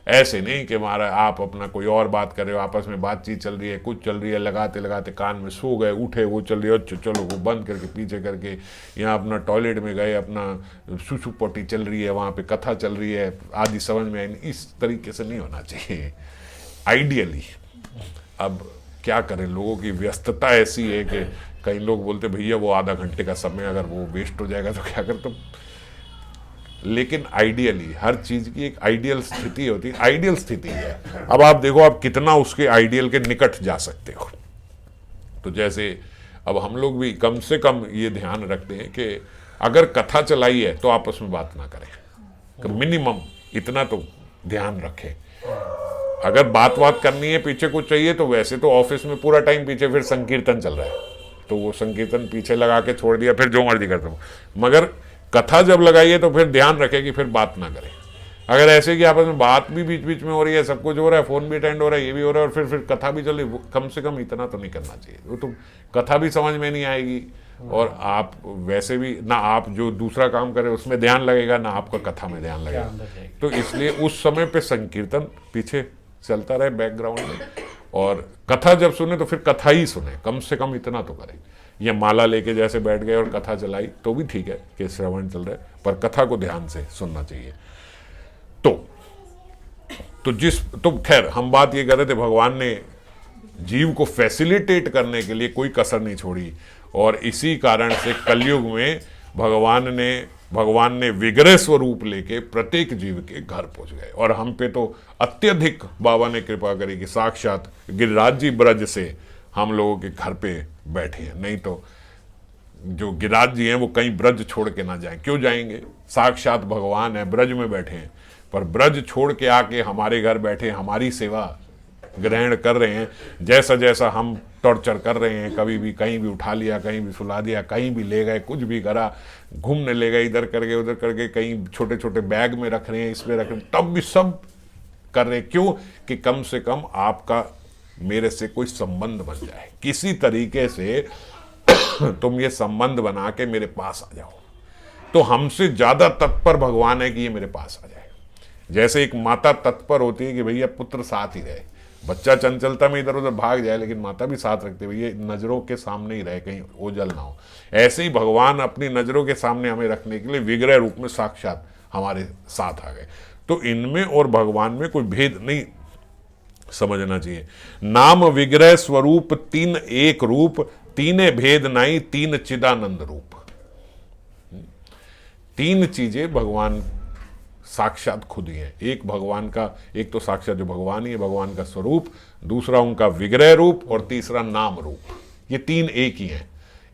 ऐसे नहीं कि हमारा आप अपना कोई और बात कर रहे हो, आपस में बातचीत चल रही है, कुछ चल रही है, लगाते लगाते कान में सो गए, उठे, वो चल रही है, अच्छा चलो वो बंद करके पीछे करके यहाँ अपना टॉयलेट में गए, अपना सुसु पोटी चल रही है, वहाँ पे कथा चल रही है, आदि समझ में आई। इस तरीके से नहीं होना चाहिए आइडियली। अब क्या करें, लोगों की व्यस्तता ऐसी है कि कई लोग बोलते भैया वो आधा घंटे का समय अगर वो वेस्ट हो जाएगा तो क्या कर तुम। लेकिन आइडियली हर चीज की एक आइडियल स्थिति होती है, आइडियल स्थिति है। अब आप देखो आप कितना उसके आइडियल के निकट जा सकते हो। तो जैसे अब हम लोग भी कम से कम ये ध्यान रखते हैं कि अगर कथा चलाई है तो आपस में बात ना करें, मिनिमम इतना तो ध्यान रखें। अगर बात करनी है, पीछे कुछ चाहिए, तो वैसे तो ऑफिस में पूरा टाइम पीछे फिर संकीर्तन चल रहा है, तो वो संकीर्तन पीछे लगा के छोड़ दिया, फिर जो मर्जी करता हूँ। मगर कथा जब लगाई है तो फिर ध्यान रखें कि फिर बात ना करें। अगर ऐसे कि आपस में बात भी बीच बीच में हो रही है, सब कुछ हो रहा है, फोन भी अटेंड हो रहा है, ये भी हो रहा है, और फिर कथा भी चल रही, कम से कम इतना तो नहीं करना चाहिए। वो तो कथा भी समझ में नहीं आएगी, और आप वैसे भी ना आप जो दूसरा काम करें उसमें ध्यान लगेगा, ना आपका कथा में ध्यान लगेगा। तो इसलिए उस समय पे संकीर्तन पीछे चलता रहे बैकग्राउंड में, और कथा जब सुने तो फिर कथा ही सुने, कम से कम इतना तो करें। ये माला लेके जैसे बैठ गए और कथा चलाई तो भी ठीक है कि श्रवण चल रहा है, पर कथा को ध्यान से सुनना चाहिए। तो खैर हम बात ये कर रहे थे, भगवान ने जीव को फैसिलिटेट करने के लिए कोई कसर नहीं छोड़ी, और इसी कारण से कलयुग में भगवान ने विग्रह स्वरूप लेके प्रत्येक जीव के घर पहुंच गए। और हम पे तो अत्यधिक बाबा ने कृपा करी कि साक्षात गिरिराज जी ब्रज से हम लोगों के घर पे बैठे हैं। नहीं तो जो गिरिराज जी हैं वो कहीं ब्रज छोड़ के ना जाएं, क्यों जाएंगे? साक्षात भगवान है, ब्रज में बैठे हैं, पर ब्रज छोड़ के आके हमारे घर बैठे हमारी सेवा ग्रहण कर रहे हैं। जैसा जैसा हम टॉर्चर कर रहे हैं, कभी भी कहीं भी उठा लिया, कहीं भी सुला दिया, कहीं भी ले गए, कुछ भी करा, घूमने ले गए, इधर करके उधर करके, कहीं छोटे छोटे बैग में रख रहे हैं, इसमें रख रहे हैं, तब भी सब कर रहे हैं। क्यों? कि कम से कम आपका मेरे से कोई संबंध बन जाए, किसी तरीके से तुम ये संबंध बना के मेरे पास आ जाओ। तो हमसे ज्यादा तत्पर भगवान है कि ये मेरे पास आ जाए। जैसे एक माता तत्पर होती है कि भैया पुत्र साथ ही रहे, बच्चा चंचलता में इधर उधर भाग जाए, लेकिन माता भी साथ रखते हुए ये नजरों के सामने ही रहे, कहीं ओझल ना हो। ऐसे ही भगवान अपनी नजरों के सामने हमें रखने के लिए विग्रह रूप में साक्षात हमारे साथ आ गए। तो इनमें और भगवान में कोई भेद नहीं समझना चाहिए। नाम विग्रह स्वरूप तीन एक रूप, तीने भेद नहीं, तीन चिदानंद रूप। तीन चीजें भगवान साक्षात खुद ही है। एक भगवान का, एक तो साक्षात जो भगवान ही है, भगवान का स्वरूप, दूसरा उनका विग्रह रूप, और तीसरा नाम रूप। ये तीन एक ही हैं,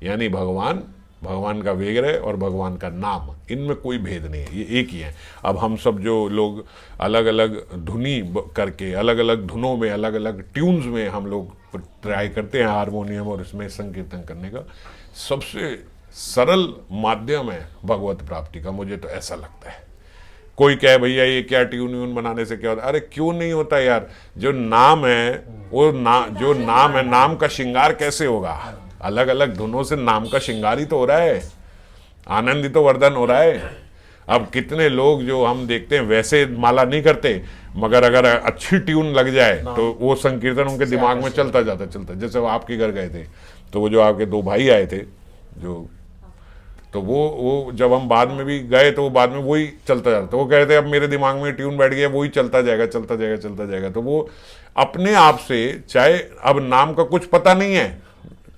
यानी भगवान का विग्रह और भगवान का नाम, इनमें कोई भेद नहीं है, ये एक ही है। अब हम सब जो लोग अलग अलग धुनी करके, अलग अलग धुनों में, अलग अलग ट्यून्स में हम लोग ट्राई करते हैं हारमोनियम और इसमें संकीर्तन करने का, सबसे सरल माध्यम है भगवत प्राप्ति का, मुझे तो ऐसा लगता है। कोई कहे भैया ये क्या ट्यून व्यून बनाने से क्या होता है, अरे क्यों नहीं होता यार, जो नाम है वो जो नाम है, नाम का श्रृंगार कैसे होगा, अलग अलग धुनों से नाम का श्रृंगार ही तो हो रहा है, आनंद ही तो वर्धन हो रहा है। अब कितने लोग जो हम देखते हैं वैसे माला नहीं करते, मगर अगर अच्छी ट्यून लग जाए तो वो संकीर्तन उनके दिमाग में चलता जाता। जैसे वो आपके घर गए थे तो वो जो आपके 2 भाई आए थे जो, तो वो जब हम बाद में भी गए तो वो बाद में वही चलता जाता, तो वो कह रहे थे अब मेरे दिमाग में ट्यून बैठ गया, वही चलता जाएगा चलता जाएगा चलता जाएगा। तो वो अपने आप से, चाहे अब नाम का कुछ पता नहीं है,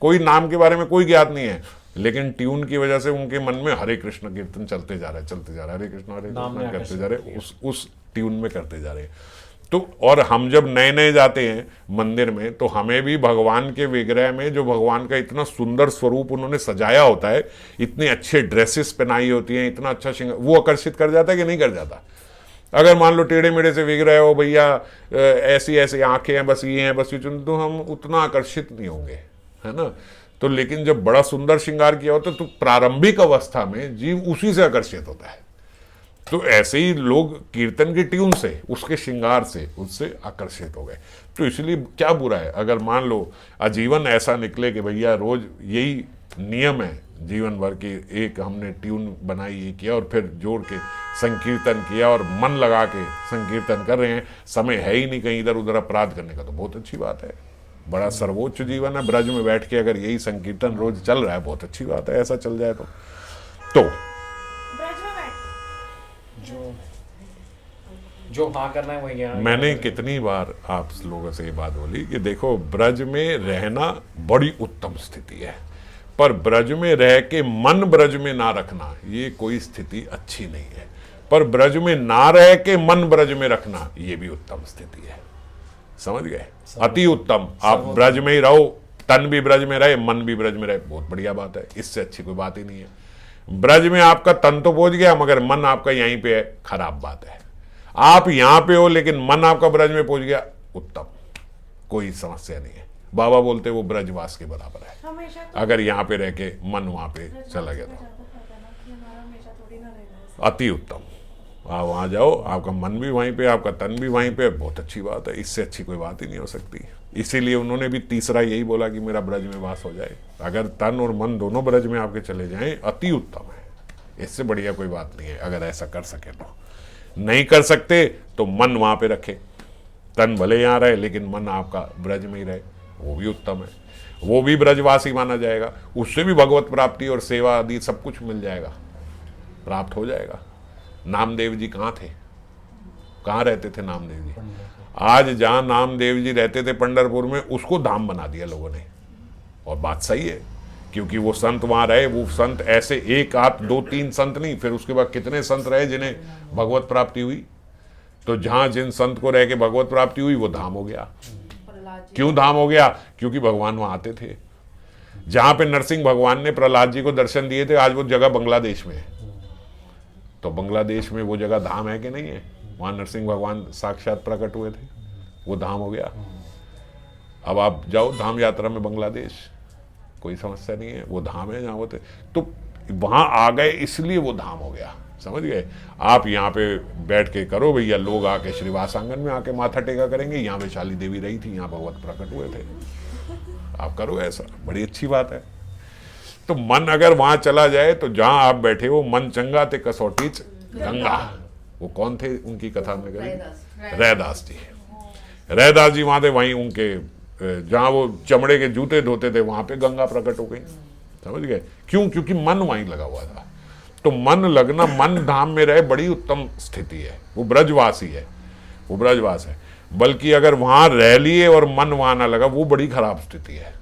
कोई नाम के बारे में कोई ज्ञात नहीं है, लेकिन ट्यून की वजह से उनके मन में हरे कृष्ण कीर्तन चलते जा रहा है चलते जा रहा है, हरे कृष्ण करते जा रहे, उस ट्यून में करते जा रहे हैं। तो और हम जब नए नए जाते हैं मंदिर में तो हमें भी भगवान के विग्रह में जो भगवान का इतना सुंदर स्वरूप उन्होंने सजाया होता है, इतने अच्छे ड्रेसेस पहनाई होती हैं, इतना अच्छा श्रृंगार, वो आकर्षित कर जाता है कि नहीं कर जाता। अगर मान लो टेढ़े मेढ़े से विग्रह हो भैया, ऐसी ऐसी आंखें हैं बस ये हैं बस ये, तो हम उतना आकर्षित नहीं होंगे, है ना। तो लेकिन जब बड़ा सुंदर श्रृंगार किया होता है तो प्रारंभिक अवस्था में जीव उसी से आकर्षित होता है। तो ऐसे ही लोग कीर्तन की ट्यून से, उसके श्रृंगार से, उससे आकर्षित हो गए। तो इसलिए क्या बुरा है अगर मान लो आजीवन ऐसा निकले कि भैया रोज यही नियम है जीवन भर की, एक हमने ट्यून बनाई ये किया और फिर जोड़ के संकीर्तन किया और मन लगा के संकीर्तन कर रहे हैं, समय है ही नहीं कहीं इधर उधर अपराध करने का, तो बहुत अच्छी बात है। बड़ा सर्वोच्च जीवन है, ब्रज में बैठ के अगर यही संकीर्तन रोज चल रहा है, बहुत अच्छी बात है, ऐसा चल जाए तो ब्रज में बैठ जो हाँ करना है वही यहाँ। मैंने कितनी बार आप लोगों से ये बात बोली कि देखो ब्रज में रहना बड़ी उत्तम स्थिति है, पर ब्रज में रह के मन ब्रज में ना रखना ये कोई स्थिति अच्छी नहीं है। पर ब्रज में ना रह के मन ब्रज में रखना ये भी उत्तम स्थिति है, समझ गए, अति उत्तम। आप ब्रज में ही रहो, तन भी ब्रज में रहे, मन भी ब्रज में रहे, बहुत बढ़िया बात है, इससे अच्छी कोई बात ही नहीं है। ब्रज में आपका तन तो पहुंच गया मगर मन आपका यहीं पे है, खराब बात है। आप यहां पे हो लेकिन मन आपका ब्रज में पहुंच गया, उत्तम, कोई समस्या नहीं है। बाबा बोलते वो ब्रजवास के बराबर है, हमेशा तो अगर यहाँ पे रह के मन वहां पे चला गया तो ज्यादा फायदा ना कि हमारा हमेशा थोड़ी ना रहेगा। अति उत्तम। आप वहां जाओ, आपका मन भी वहीं पे, आपका तन भी वहीं पे, बहुत अच्छी बात है, इससे अच्छी कोई बात ही नहीं हो सकती। इसीलिए उन्होंने भी तीसरा यही बोला कि मेरा ब्रज में वास हो जाए। अगर तन और मन दोनों ब्रज में आपके चले जाएं, अति उत्तम है, इससे बढ़िया कोई बात नहीं है। अगर ऐसा कर सके तो, नहीं कर सकते तो मन वहां पे रखे, तन भले यहाँ रहे लेकिन मन आपका ब्रज में ही रहे, वो भी उत्तम है, वो भी ब्रजवासी माना जाएगा। उससे भी भगवत प्राप्ति और सेवा आदि सब कुछ मिल जाएगा, प्राप्त हो जाएगा। नामदेव जी कहाँ थे, कहाँ रहते थे नामदेव जी? आज जहाँ नामदेव जी रहते थे पंढरपुर में, उसको धाम बना दिया लोगों ने, और बात सही है, क्योंकि वो संत वहाँ रहे। वो संत ऐसे एक आध दो तीन संत नहीं, फिर उसके बाद कितने संत रहे जिन्हें भगवत प्राप्ति हुई। तो जहाँ जिन संत को रह के भगवत प्राप्ति हुई वो धाम हो गया। क्यों धाम हो गया? क्योंकि भगवान वहाँ आते थे। जहाँ पे नरसिंह भगवान ने प्रहलाद जी को दर्शन दिए थे, आज वो जगह बांग्लादेश में है। तो बांग्लादेश में वो जगह धाम है कि नहीं है? वहाँ नरसिंह भगवान साक्षात प्रकट हुए थे, वो धाम हो गया। अब आप जाओ धाम यात्रा में बांग्लादेश, कोई समस्या नहीं है, वो धाम है जहाँ होते। तो वहाँ आ गए इसलिए वो धाम हो गया, समझ गए। आप यहाँ पे बैठ के करो भैया, लोग आके श्रीवास आंगन में आके माथा टेका करेंगे, यहाँ वैशाली देवी रही थी, यहाँ भगवत प्रकट हुए थे, आप करो ऐसा, बड़ी अच्छी बात है। तो मन अगर वहां चला जाए तो जहां आप बैठे हो मन चंगा ते कसौटी गंगा। वो कौन थे उनकी कथा में करें? रैदास जी। रैदास जी वहां थे, वहीं उनके जहां वो चमड़े के जूते धोते थे वहां पे गंगा प्रकट हो गई, समझ गए। क्यों? क्योंकि मन वहीं लगा हुआ था। तो मन लगना, मन धाम में रहे, बड़ी उत्तम स्थिति है, वो ब्रजवासी है, वो ब्रजवास है। बल्कि अगर वहां रह लिए और मन वहां ना लगा, वो बड़ी खराब स्थिति है।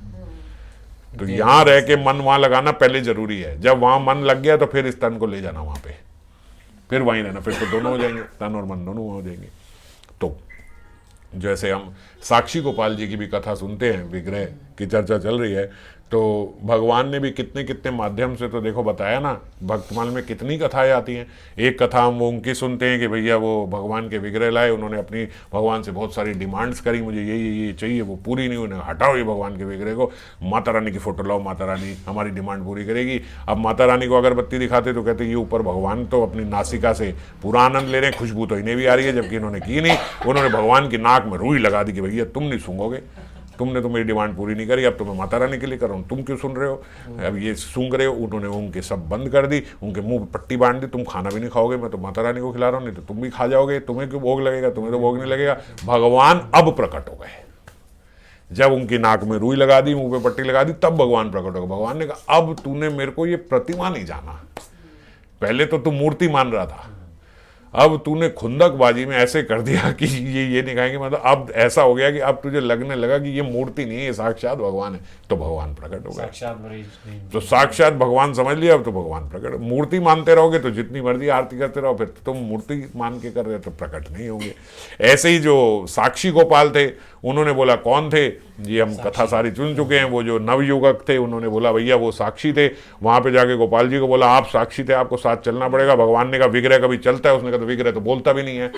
तो यहां रह के मन वहां लगाना पहले जरूरी है। जब वहां मन लग गया तो फिर इस तन को ले जाना वहां पे, फिर वहीं रहना, फिर तो दोनों हो जाएंगे, तन और मन दोनों हो जाएंगे। तो जैसे हम साक्षी गोपाल जी की भी कथा सुनते हैं, विग्रह की चर्चा चल रही है, तो भगवान ने भी कितने कितने माध्यम से तो देखो बताया ना, भक्तमाल में कितनी कथाएं आती हैं। एक कथा हम वो उनकी सुनते हैं कि भैया वो भगवान के विग्रह लाए, उन्होंने अपनी भगवान से बहुत सारी डिमांड्स करी, मुझे ये चाहिए, वो पूरी नहीं, उन्हें हटाओ ये भगवान के विग्रह को, माता रानी की फोटो लाओ, माता रानी हमारी डिमांड पूरी करेगी। अब माता रानी को अगरबत्ती दिखाते तो कहते ये ऊपर भगवान तो अपनी नासिका से पूरा आनंद ले रहे हैं, खुशबू तो इन्हें भी आ रही है, जबकि इन्होंने की नहीं। उन्होंने भगवान की नाक में रुई लगा दी कि भैया तुम नहीं सूंघोगे, तुमने तो मेरी डिमांड पूरी नहीं करी, अब तो मैं माता रानी के लिए कर रहा हूँ, तुम क्यों सुन रहे हो, अब ये सूंघ रहे हो। उन्होंने उनके सब बंद कर दी, उनके मुंह पे पट्टी बांध दी, तुम खाना भी नहीं खाओगे, मैं तो माता रानी को खिला रहा हूँ, नहीं तो तुम भी खा जाओगे, तुम्हें क्यों भोग लगेगा, तुम्हें तो भोग नहीं लगेगा। भगवान अब प्रकट हो गए, जब उनकी नाक में रुई लगा दी, मुंह पे पट्टी लगा दी, तब भगवान प्रकट हो गए। भगवान ने कहा अब तूने मेरे को ये प्रतिमा नहीं जाना, पहले तो तू मूर्ति मान रहा था, अब तूने खुंदकबाजी में ऐसे कर दिया कि ये नहीं कहेंगे, मतलब अब ऐसा हो गया कि अब तुझे लगने लगा कि ये मूर्ति नहीं है, ये साक्षात भगवान है। तो भगवान प्रकट हो गए, तो साक्षात भगवान समझ लिया, अब तो भगवान प्रकट। मूर्ति मानते रहोगे तो जितनी मर्जी आरती करते रहो, फिर तुम मूर्ति मान के कर रहे हो तो प्रकट नहीं होंगे। ऐसे ही जो साक्षी गोपाल थे, उन्होंने बोला कौन थे, ये हम कथा सारी चुन चुके हैं। वो जो नवयुवक थे, उन्होंने बोला भैया वो साक्षी थे। वहां पे जाके गोपाल जी को बोला आप साक्षी थे, आपको साथ चलना पड़ेगा। भगवान ने कहा विग्रह कभी चलता है, उसने कहा तो विग्रह तो बोलता भी नहीं है,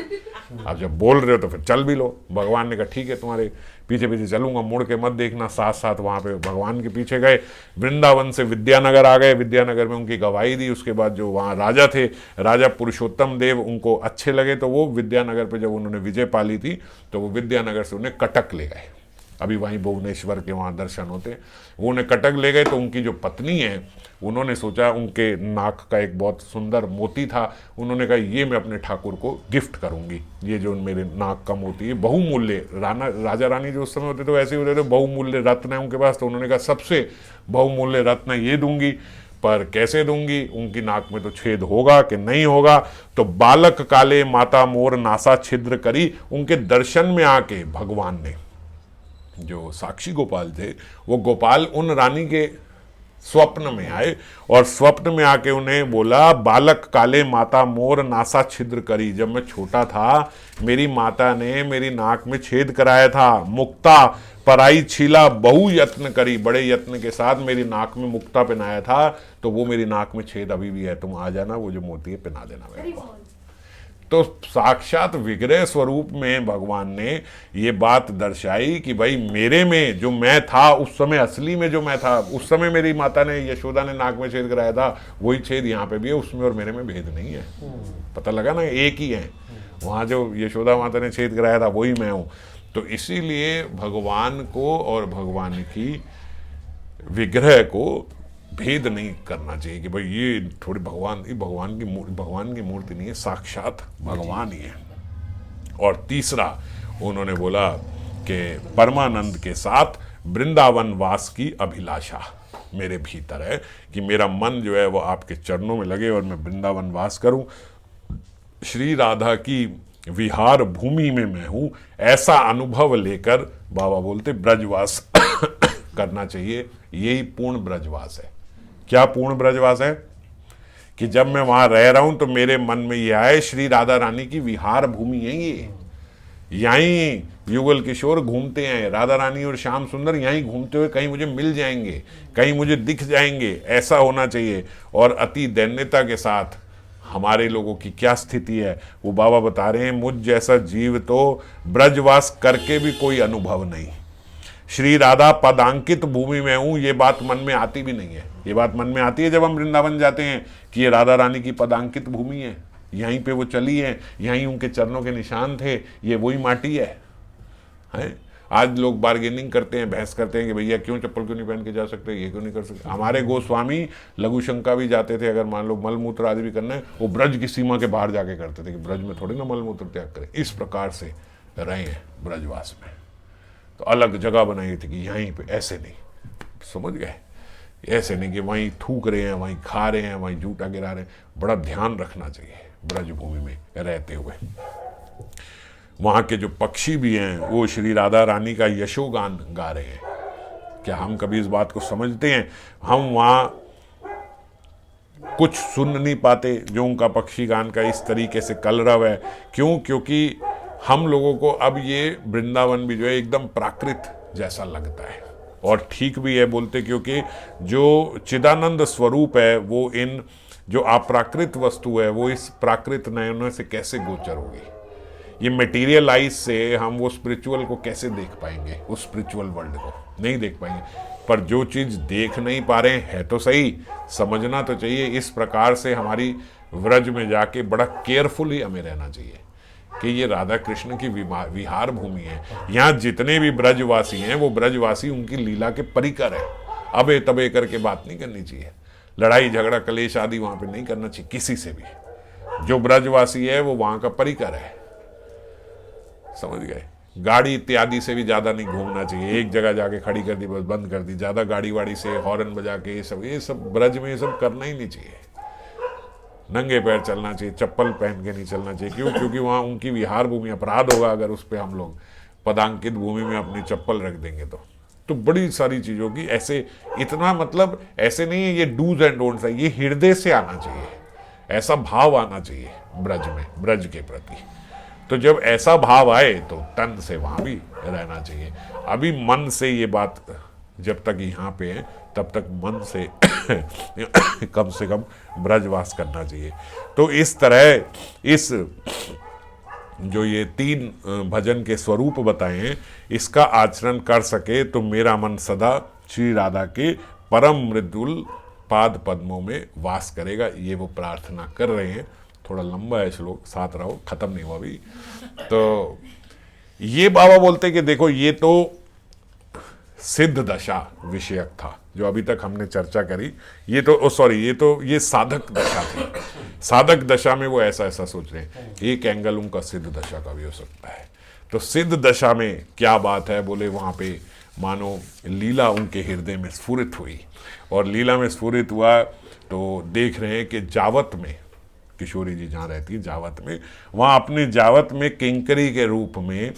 अब जब बोल रहे हो तो फिर चल भी लो। भगवान ने कहा ठीक है तुम्हारे पीछे पीछे चलूंगा, मुड़ के मत देखना। साथ साथ वहां पे भगवान के पीछे गए, वृंदावन से विद्यानगर आ गए, विद्यानगर में उनकी गवाही दी। उसके बाद जो वहाँ राजा थे, राजा पुरुषोत्तम देव, उनको अच्छे लगे तो वो विद्यानगर पे जब उन्होंने विजय पाली थी तो वो विद्यानगर से उन्हें कटक ले गए। अभी वहीं भुवनेश्वर के वहाँ दर्शन होते, वो उन्हें कटक ले गए। तो उनकी जो पत्नी है, उन्होंने सोचा, उनके नाक का एक बहुत सुंदर मोती था, उन्होंने कहा ये मैं अपने ठाकुर को गिफ्ट करूंगी, ये जो मेरे नाक का मोती है बहुमूल्य। राजा रानी जो उस समय होते तो ऐसे ही होते थे, बहुमूल्य रत्न है उनके पास, तो उन्होंने कहा सबसे बहुमूल्य रत्न ये दूंगी, पर कैसे दूंगी, उनकी नाक में तो छेद होगा कि नहीं होगा। तो बालक काले माता मोर नासा छिद्र करी, उनके दर्शन में आके भगवान ने, जो साक्षी गोपाल थे, वो गोपाल उन रानी के स्वप्न में आए और स्वप्न में आके उन्हें बोला बालक काले माता मोर नासा छिद्र करी, जब मैं छोटा था मेरी माता ने मेरी नाक में छेद कराया था, मुक्ता पराई छीला बहु यत्न करी, बड़े यत्न के साथ मेरी नाक में मुक्ता पहनाया था, तो वो मेरी नाक में छेद अभी भी है, तुम आ जाना, वो जो मोती है पहना देना मेरे को। तो साक्षात विग्रह स्वरूप में भगवान ने ये बात दर्शाई कि भाई मेरे में जो मैं था उस समय, असली में जो मैं था उस समय, मेरी माता ने यशोदा ने नाक में छेद कराया था, वही छेद यहाँ पे भी है, उसमें और मेरे में भेद नहीं है। पता लगा ना, एक ही है। वहाँ जो यशोदा माता ने छेद कराया था वही मैं हूँ। तो इसीलिए भगवान को और भगवान की विग्रह को भेद नहीं करना चाहिए कि भाई ये थोड़ी भगवान की मूर्ति नहीं है, साक्षात भगवान ही है। और तीसरा उन्होंने बोला कि परमानंद के साथ वृंदावन वास की अभिलाषा मेरे भीतर है, कि मेरा मन जो है वो आपके चरणों में लगे और मैं वृंदावन वास करूं, श्री राधा की विहार भूमि में मैं हूं, ऐसा अनुभव लेकर बाबा बोलते ब्रजवास करना चाहिए। यही पूर्ण ब्रजवास है। क्या पूर्ण ब्रजवास है? कि जब मैं वहां रह रहा हूं तो मेरे मन में ये आए श्री राधा रानी की विहार भूमि है ये, यहीं युगल किशोर घूमते हैं, राधा रानी और श्याम सुंदर यहीं घूमते हुए कहीं मुझे मिल जाएंगे, कहीं मुझे दिख जाएंगे, ऐसा होना चाहिए। और अति दैन्यता के साथ हमारे लोगों की क्या स्थिति है वो बाबा बता रहे हैं, मुझ जैसा जीव तो ब्रजवास करके भी कोई अनुभव नहीं, श्री राधा पदांकित भूमि में हूं, ये बात मन में आती भी नहीं है। ये बात मन में आती है जब हम वृंदावन जाते हैं कि ये राधा रानी की पदांकित भूमि है, यहीं पे वो चली है, यहीं उनके चरणों के निशान थे, ये वही माटी है। आज लोग बार्गेनिंग करते हैं, बहस करते हैं कि भैया क्यों चप्पल क्यों नहीं पहन के जा सकते, ये क्यों नहीं कर सकते। हमारे गोस्वामी लघु शंका भी जाते थे, अगर मान लो मलमूत्र आदि भी करना है, वो ब्रज की सीमा के बाहर जाके करते थे कि ब्रज में थोड़ी ना मलमूत्र त्याग करें। इस प्रकार से रहे हैं ब्रजवास में, तो अलग जगह बनाई थी कि यहीं पे, ऐसे नहीं, समझ गए, ऐसे नहीं कि वहीं थूक रहे हैं, वहीं खा रहे हैं, वहीं जूठा गिरा रहे हैं। बड़ा ध्यान रखना चाहिए ब्रजभूमि में रहते हुए। वहाँ के जो पक्षी भी हैं वो श्री राधा रानी का यशोगान गा रहे हैं। क्या हम कभी इस बात को समझते हैं? हम वहाँ कुछ सुन नहीं पाते जो उनका पक्षी गान का इस तरीके से कलरव है। क्यों? क्योंकि हम लोगों को अब ये वृंदावन भी जो है एकदम प्राकृत जैसा लगता है, और ठीक भी है बोलते, क्योंकि जो चिदानंद स्वरूप है वो इन जो अप्राकृत वस्तु है वो इस प्राकृत नयनों से कैसे गोचर होगी। ये मटेरियल आइज से हम वो स्पिरिचुअल को कैसे देख पाएंगे, उस स्पिरिचुअल वर्ल्ड को नहीं देख पाएंगे। पर जो चीज़ देख नहीं पा रहे हैं है तो सही, समझना तो चाहिए। इस प्रकार से हमारी व्रज में जाके बड़ा केयरफुली हमें रहना चाहिए कि ये राधा कृष्ण की विहार भूमि है। यहाँ जितने भी ब्रजवासी हैं वो ब्रजवासी उनकी लीला के परिकर है। अबे तबे करके बात नहीं करनी चाहिए, लड़ाई झगड़ा कलेश आदि वहाँ पे नहीं करना चाहिए किसी से भी। जो ब्रजवासी है वो वहाँ का परिकर है, समझ गए। गाड़ी इत्यादि से भी ज़्यादा नहीं घूमना चाहिए, एक जगह जाके खड़ी कर दी बस बंद कर दी, ज़्यादा गाड़ी वाड़ी से हॉर्न बजा के ये सब ब्रज में ये सब करना ही नहीं चाहिए। नंगे पैर चलना चाहिए, चप्पल पहन के नहीं चलना चाहिए। क्यों? क्योंकि वहाँ उनकी विहार भूमि, अपराध होगा अगर उस पर हम लोग पदांकित भूमि में अपनी चप्पल रख देंगे तो बड़ी सारी चीज़ों की ऐसे, इतना मतलब ऐसे नहीं है ये डूज एंड डोंट्स है, ये हृदय से आना चाहिए, ऐसा भाव आना चाहिए ब्रज में, ब्रज के प्रति। तो जब ऐसा भाव आए तो तन से वहाँ भी रहना चाहिए। अभी मन से ये बात जब तक यहाँ पे है तब तक मन से कम से कम ब्रजवास करना चाहिए। तो इस तरह इस जो ये 3 भजन के स्वरूप बताए हैं, इसका आचरण कर सके तो मेरा मन सदा श्री राधा के परम मृदुल पाद पद्मों में वास करेगा। ये वो प्रार्थना कर रहे हैं। थोड़ा लंबा है श्लोक, साथ रहो, खत्म नहीं हुआ अभी। तो ये बाबा बोलते कि देखो ये तो सिद्ध दशा विषयक था जो अभी तक हमने चर्चा करी। ये तो ये साधक दशा थी। साधक दशा में वो ऐसा सोच रहे हैं। एक एंगल उनका सिद्ध दशा का भी हो सकता है। तो सिद्ध दशा में क्या बात है, बोले वहाँ पे मानो लीला उनके हृदय में स्फुरित हुई, और लीला में स्फुरित हुआ तो देख रहे हैं कि जावत में, किशोरी जी जहाँ रहती है जावत में, वहाँ अपनी जावत में किंकरी के रूप में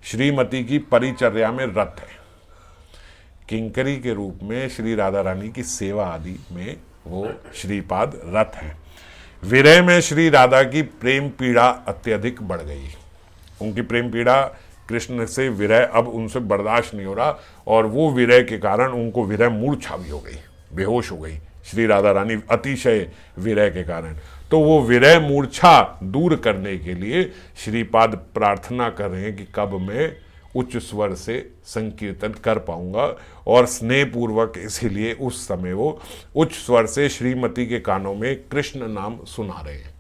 श्रीमती की परिचर्या में रत है। किंकरी के रूप में श्री राधा रानी की सेवा आदि में वो श्रीपाद रत हैं। विरह में श्री राधा की प्रेम पीड़ा अत्यधिक बढ़ गई। उनकी प्रेम पीड़ा, कृष्ण से विरह अब उनसे बर्दाश्त नहीं हो रहा, और वो विरह के कारण उनको विरह मूर्छा भी हो गई, बेहोश हो गई श्री राधा रानी अतिशय विरह के कारण। तो वो विरह मूर्छा दूर करने के लिए श्रीपाद प्रार्थना कर रहे हैं कि कब मैं उच्च स्वर से संकीर्तन कर पाऊंगा, और स्नेहपूर्वक इसीलिए उस समय वो उच्च स्वर से श्रीमती के कानों में कृष्ण नाम सुना रहे हैं।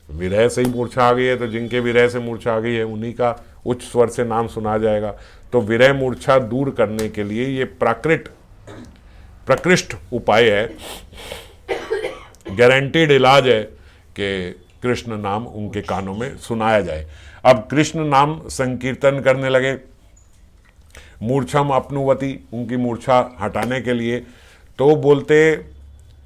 विरह से ही मूर्छा आ गई है, तो जिनके विरह से मूर्छा आ गई है उन्हीं का उच्च स्वर से नाम सुना जाएगा। तो विरह मूर्छा दूर करने के लिए ये प्रकृष्ट उपाय है, गारंटीड इलाज है कि कृष्ण नाम उनके कानों में सुनाया जाए। अब कृष्ण नाम संकीर्तन करने लगे, मूर्छम अपनुवती, उनकी मूर्छा हटाने के लिए। तो बोलते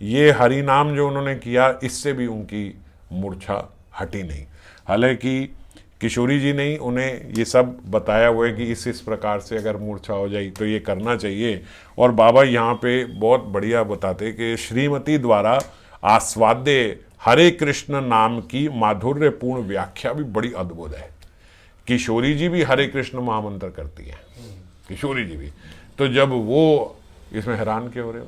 ये हरि नाम जो उन्होंने किया इससे भी उनकी मूर्छा हटी नहीं। हालांकि किशोरी जी ने उन्हें ये सब बताया हुआ है कि इस प्रकार से अगर मूर्छा हो जाए तो ये करना चाहिए। और बाबा यहाँ पे बहुत बढ़िया बताते कि श्रीमती द्वारा आस्वाद्य हरे कृष्ण नाम की माधुर्यपूर्ण व्याख्या भी बड़ी अद्भुत है। किशोरी जी भी हरे कृष्ण महामंत्र करती है, किशोरी जी भी। तो जब वो, इसमें हैरान क्यों हो रहे हो,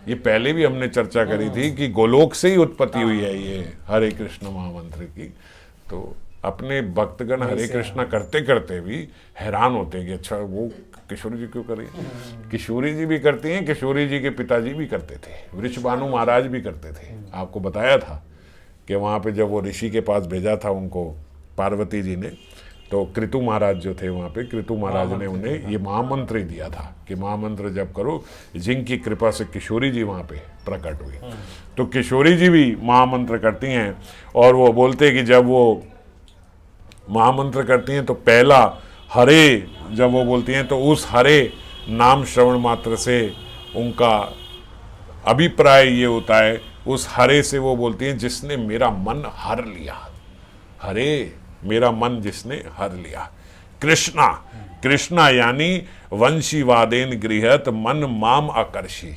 ये पहले भी हमने चर्चा करी थी कि गोलोक से ही उत्पत्ति हुई है ये हरे कृष्ण महामंत्र की। तो अपने भक्तगण हरे कृष्णा करते करते भी हैरान होते हैं कि अच्छा वो किशोरी जी क्यों कर रही है। किशोरी जी भी करती हैं, किशोरी जी के पिताजी भी करते थे, वृषभानु महाराज भी करते थे। आपको बताया था कि वहाँ पे जब वो ऋषि के पास भेजा था उनको पार्वती जी ने, तो कृतु महाराज जो थे वहाँ पे, कृतु महाराज ने उन्हें ये महामंत्र ही दिया था कि महामंत्र जप करो, जिनकी कृपा से किशोरी जी वहाँ पे प्रकट हुई। तो किशोरी जी भी महामंत्र करती हैं, और वो बोलते कि जब वो महामंत्र करती हैं तो पहला हरे जब वो बोलती हैं तो उस हरे नाम श्रवण मात्र से उनका अभिप्राय ये होता है, उस हरे से वो बोलती हैं जिसने मेरा मन हर लिया। हरे मेरा मन जिसने हर लिया। कृष्णा, कृष्णा यानी वंशीवादेन गृहत मन माम आकर्षी।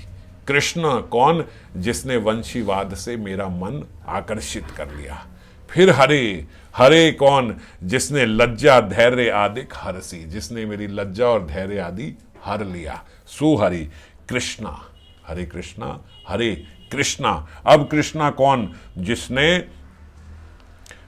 कृष्ण कौन? जिसने वंशीवाद से मेरा मन आकर्षित कर लिया। फिर हरे, हरे कौन? जिसने लज्जा धैर्य आदि हरसी, जिसने मेरी लज्जा और धैर्य आदि हर लिया। सुहरि कृष्णा, हरे कृष्णा हरे कृष्णा। अब कृष्णा कौन? जिसने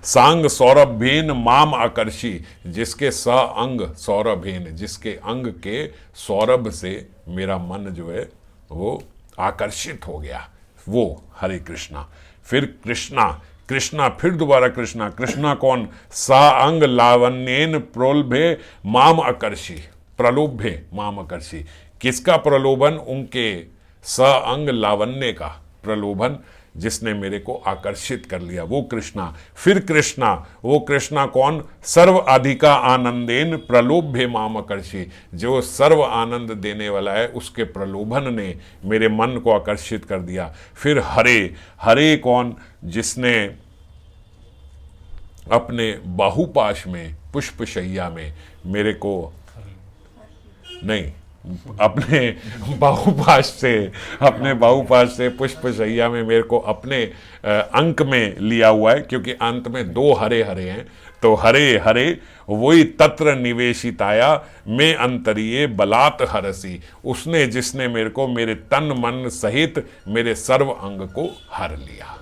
सांग सौरभेन माम आकर्षी, जिसके स अंग सौरभेन, जिसके अंग के सौरभ से मेरा मन जो है वो आकर्षित हो गया, वो हरे कृष्णा। फिर कृष्णा, कृष्णा, फिर दोबारा कृष्णा। कृष्णा कौन? सा अंग लावण्येन प्रोल्भे माम आकर्षी, प्रलोभे माम आकर्षी। किसका प्रलोभन? उनके स अंग लावण्य का प्रलोभन, जिसने मेरे को आकर्षित कर लिया, वो कृष्णा। फिर कृष्णा, वो कृष्णा कौन? सर्व अधिका आनंदेन प्रलोभे माम आकर्षी, जो सर्व आनंद देने वाला है, उसके प्रलोभन ने मेरे मन को आकर्षित कर दिया। फिर हरे, हरे कौन? जिसने अपने बाहुपाश में, पुष्पशैया में मेरे को, नहीं, अपने बाहुपाश से, अपने बाहुपाश से पुष्पशैया में मेरे को अपने अंक में लिया हुआ है, क्योंकि अंत में दो हरे हरे हैं। तो हरे हरे वही तत्र निवेशिताया में अंतरिये बलात् हरसी, उसने, जिसने मेरे को मेरे तन मन सहित मेरे सर्व अंग को हर लिया।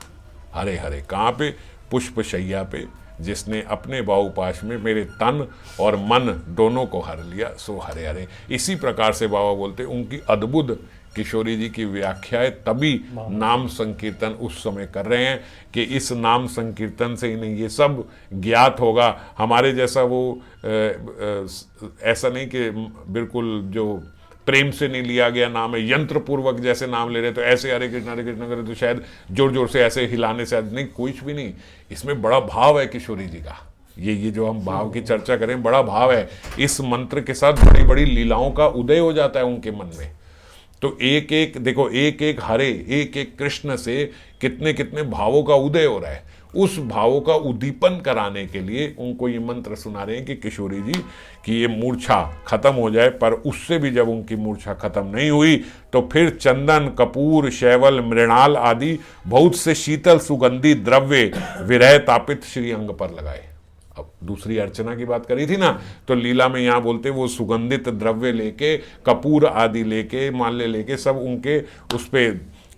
हरे हरे कहाँ पे? पुष्पशैया पे, जिसने अपने बाहुपाश में मेरे तन और मन दोनों को हर लिया, सो हरे हरे। इसी प्रकार से बाबा बोलते, उनकी अद्भुत किशोरी जी की व्याख्याएं तभी नाम संकीर्तन उस समय कर रहे हैं कि इस नाम संकीर्तन से इन्हें ये सब ज्ञात होगा। हमारे जैसा वो ऐसा नहीं कि बिल्कुल जो प्रेम से नहीं लिया गया नाम है, यंत्र पूर्वक जैसे नाम ले रहे, तो ऐसे हरे कृष्ण करे तो शायद जोर जोर से ऐसे हिलाने से नहीं, कुछ भी नहीं। इसमें बड़ा भाव है किशोरी जी का। ये जो हम भाव की चर्चा करें, बड़ा भाव है। इस मंत्र के साथ बड़ी बड़ी लीलाओं का उदय हो जाता है उनके मन में। तो एक एक देखो, एक एक हरे, एक एक कृष्ण से कितने कितने भावों का उदय हो रहा है। उस भावों का उद्दीपन कराने के लिए उनको ये मंत्र सुना रहे हैं कि किशोरी जी की ये मूर्छा खत्म हो जाए। पर उससे भी जब उनकी मूर्छा खत्म नहीं हुई तो फिर चंदन, कपूर, शैवल, मृणाल आदि बहुत से शीतल सुगंधी द्रव्य विरह तापित श्री अंग पर लगाए। अब दूसरी अर्चना की बात करी थी ना, तो लीला में यहाँ बोलते वो सुगंधित द्रव्य लेके, कपूर आदि लेके, माल्य लेके, सब उनके उस पे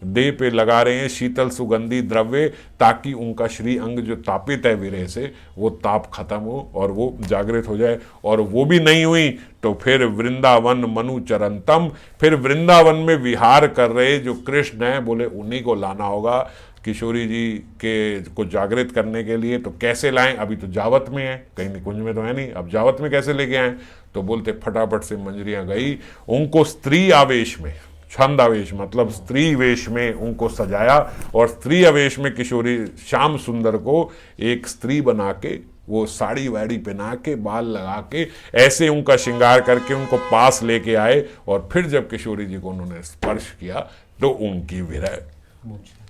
देह पे लगा रहे हैं शीतल सुगंधी द्रव्य, ताकि उनका श्री अंग जो तापित है विरह से, वो ताप खत्म हो और वो जागृत हो जाए। और वो भी नहीं हुई तो फिर वृंदावन मनु चरंतम, फिर वृंदावन में विहार कर रहे जो कृष्ण हैं, बोले उन्हीं को लाना होगा किशोरी जी के को जागृत करने के लिए। तो कैसे लाएं? अभी तो जावत में है, कहीं निकुंज में तो है नहीं, अब जावत में कैसे लेके आए? तो बोलते फटाफट से मंजरियां गई, उनको स्त्री आवेश में, छंद आवेश मतलब स्त्री वेश में उनको सजाया, और स्त्री आवेश में किशोरी श्याम सुंदर को एक स्त्री बना के, वो साड़ी वाड़ी पहना के, बाल लगा के, ऐसे उनका श्रृंगार करके उनको पास लेके आए। और फिर जब किशोरी जी को उन्होंने स्पर्श किया तो उनकी विरह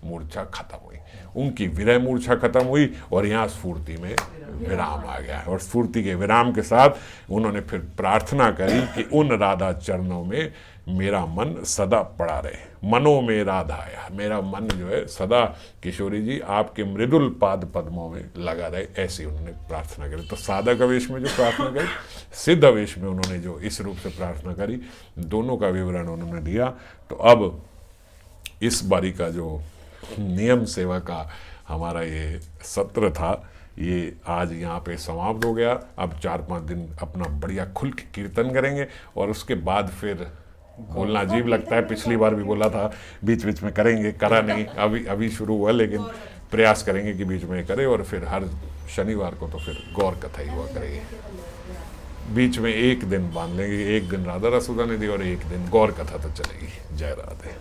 मूर्छा खत्म हुई, उनकी विरह मूर्छा खत्म हुई। और यहाँ स्फूर्ति में विराम आ गया। और स्फूर्ति के विराम के साथ उन्होंने फिर प्रार्थना करी कि उन राधा चरणों में मेरा मन सदा पड़ा रहे। मनो में राधाया, मेरा मन जो है सदा किशोरी जी आपके मृदुल पाद पद्मों में लगा रहे, ऐसी उन्होंने प्रार्थना करी। तो साधक आवेश में जो प्रार्थना करी, सिद्ध आवेश में उन्होंने जो इस रूप से प्रार्थना करी, दोनों का विवरण उन्होंने दिया। तो अब इस बारी का जो नियम सेवा का हमारा ये सत्र था, ये आज यहाँ पे समाप्त हो गया। अब 4-5 दिन अपना बढ़िया खुल के कीर्तन करेंगे, और उसके बाद फिर बोलना अजीब लगता है, पिछली बार भी बोला था बीच बीच में करेंगे, करा नहीं, अभी शुरू हुआ, लेकिन प्रयास करेंगे कि बीच में करे। और फिर हर शनिवार को तो फिर गौर कथा ही हुआ करेंगे। बीच में एक दिन बांध लेंगे, एक दिन राधा रसोदा निधि और एक दिन गौर कथा तो चलेगी। जय राधे।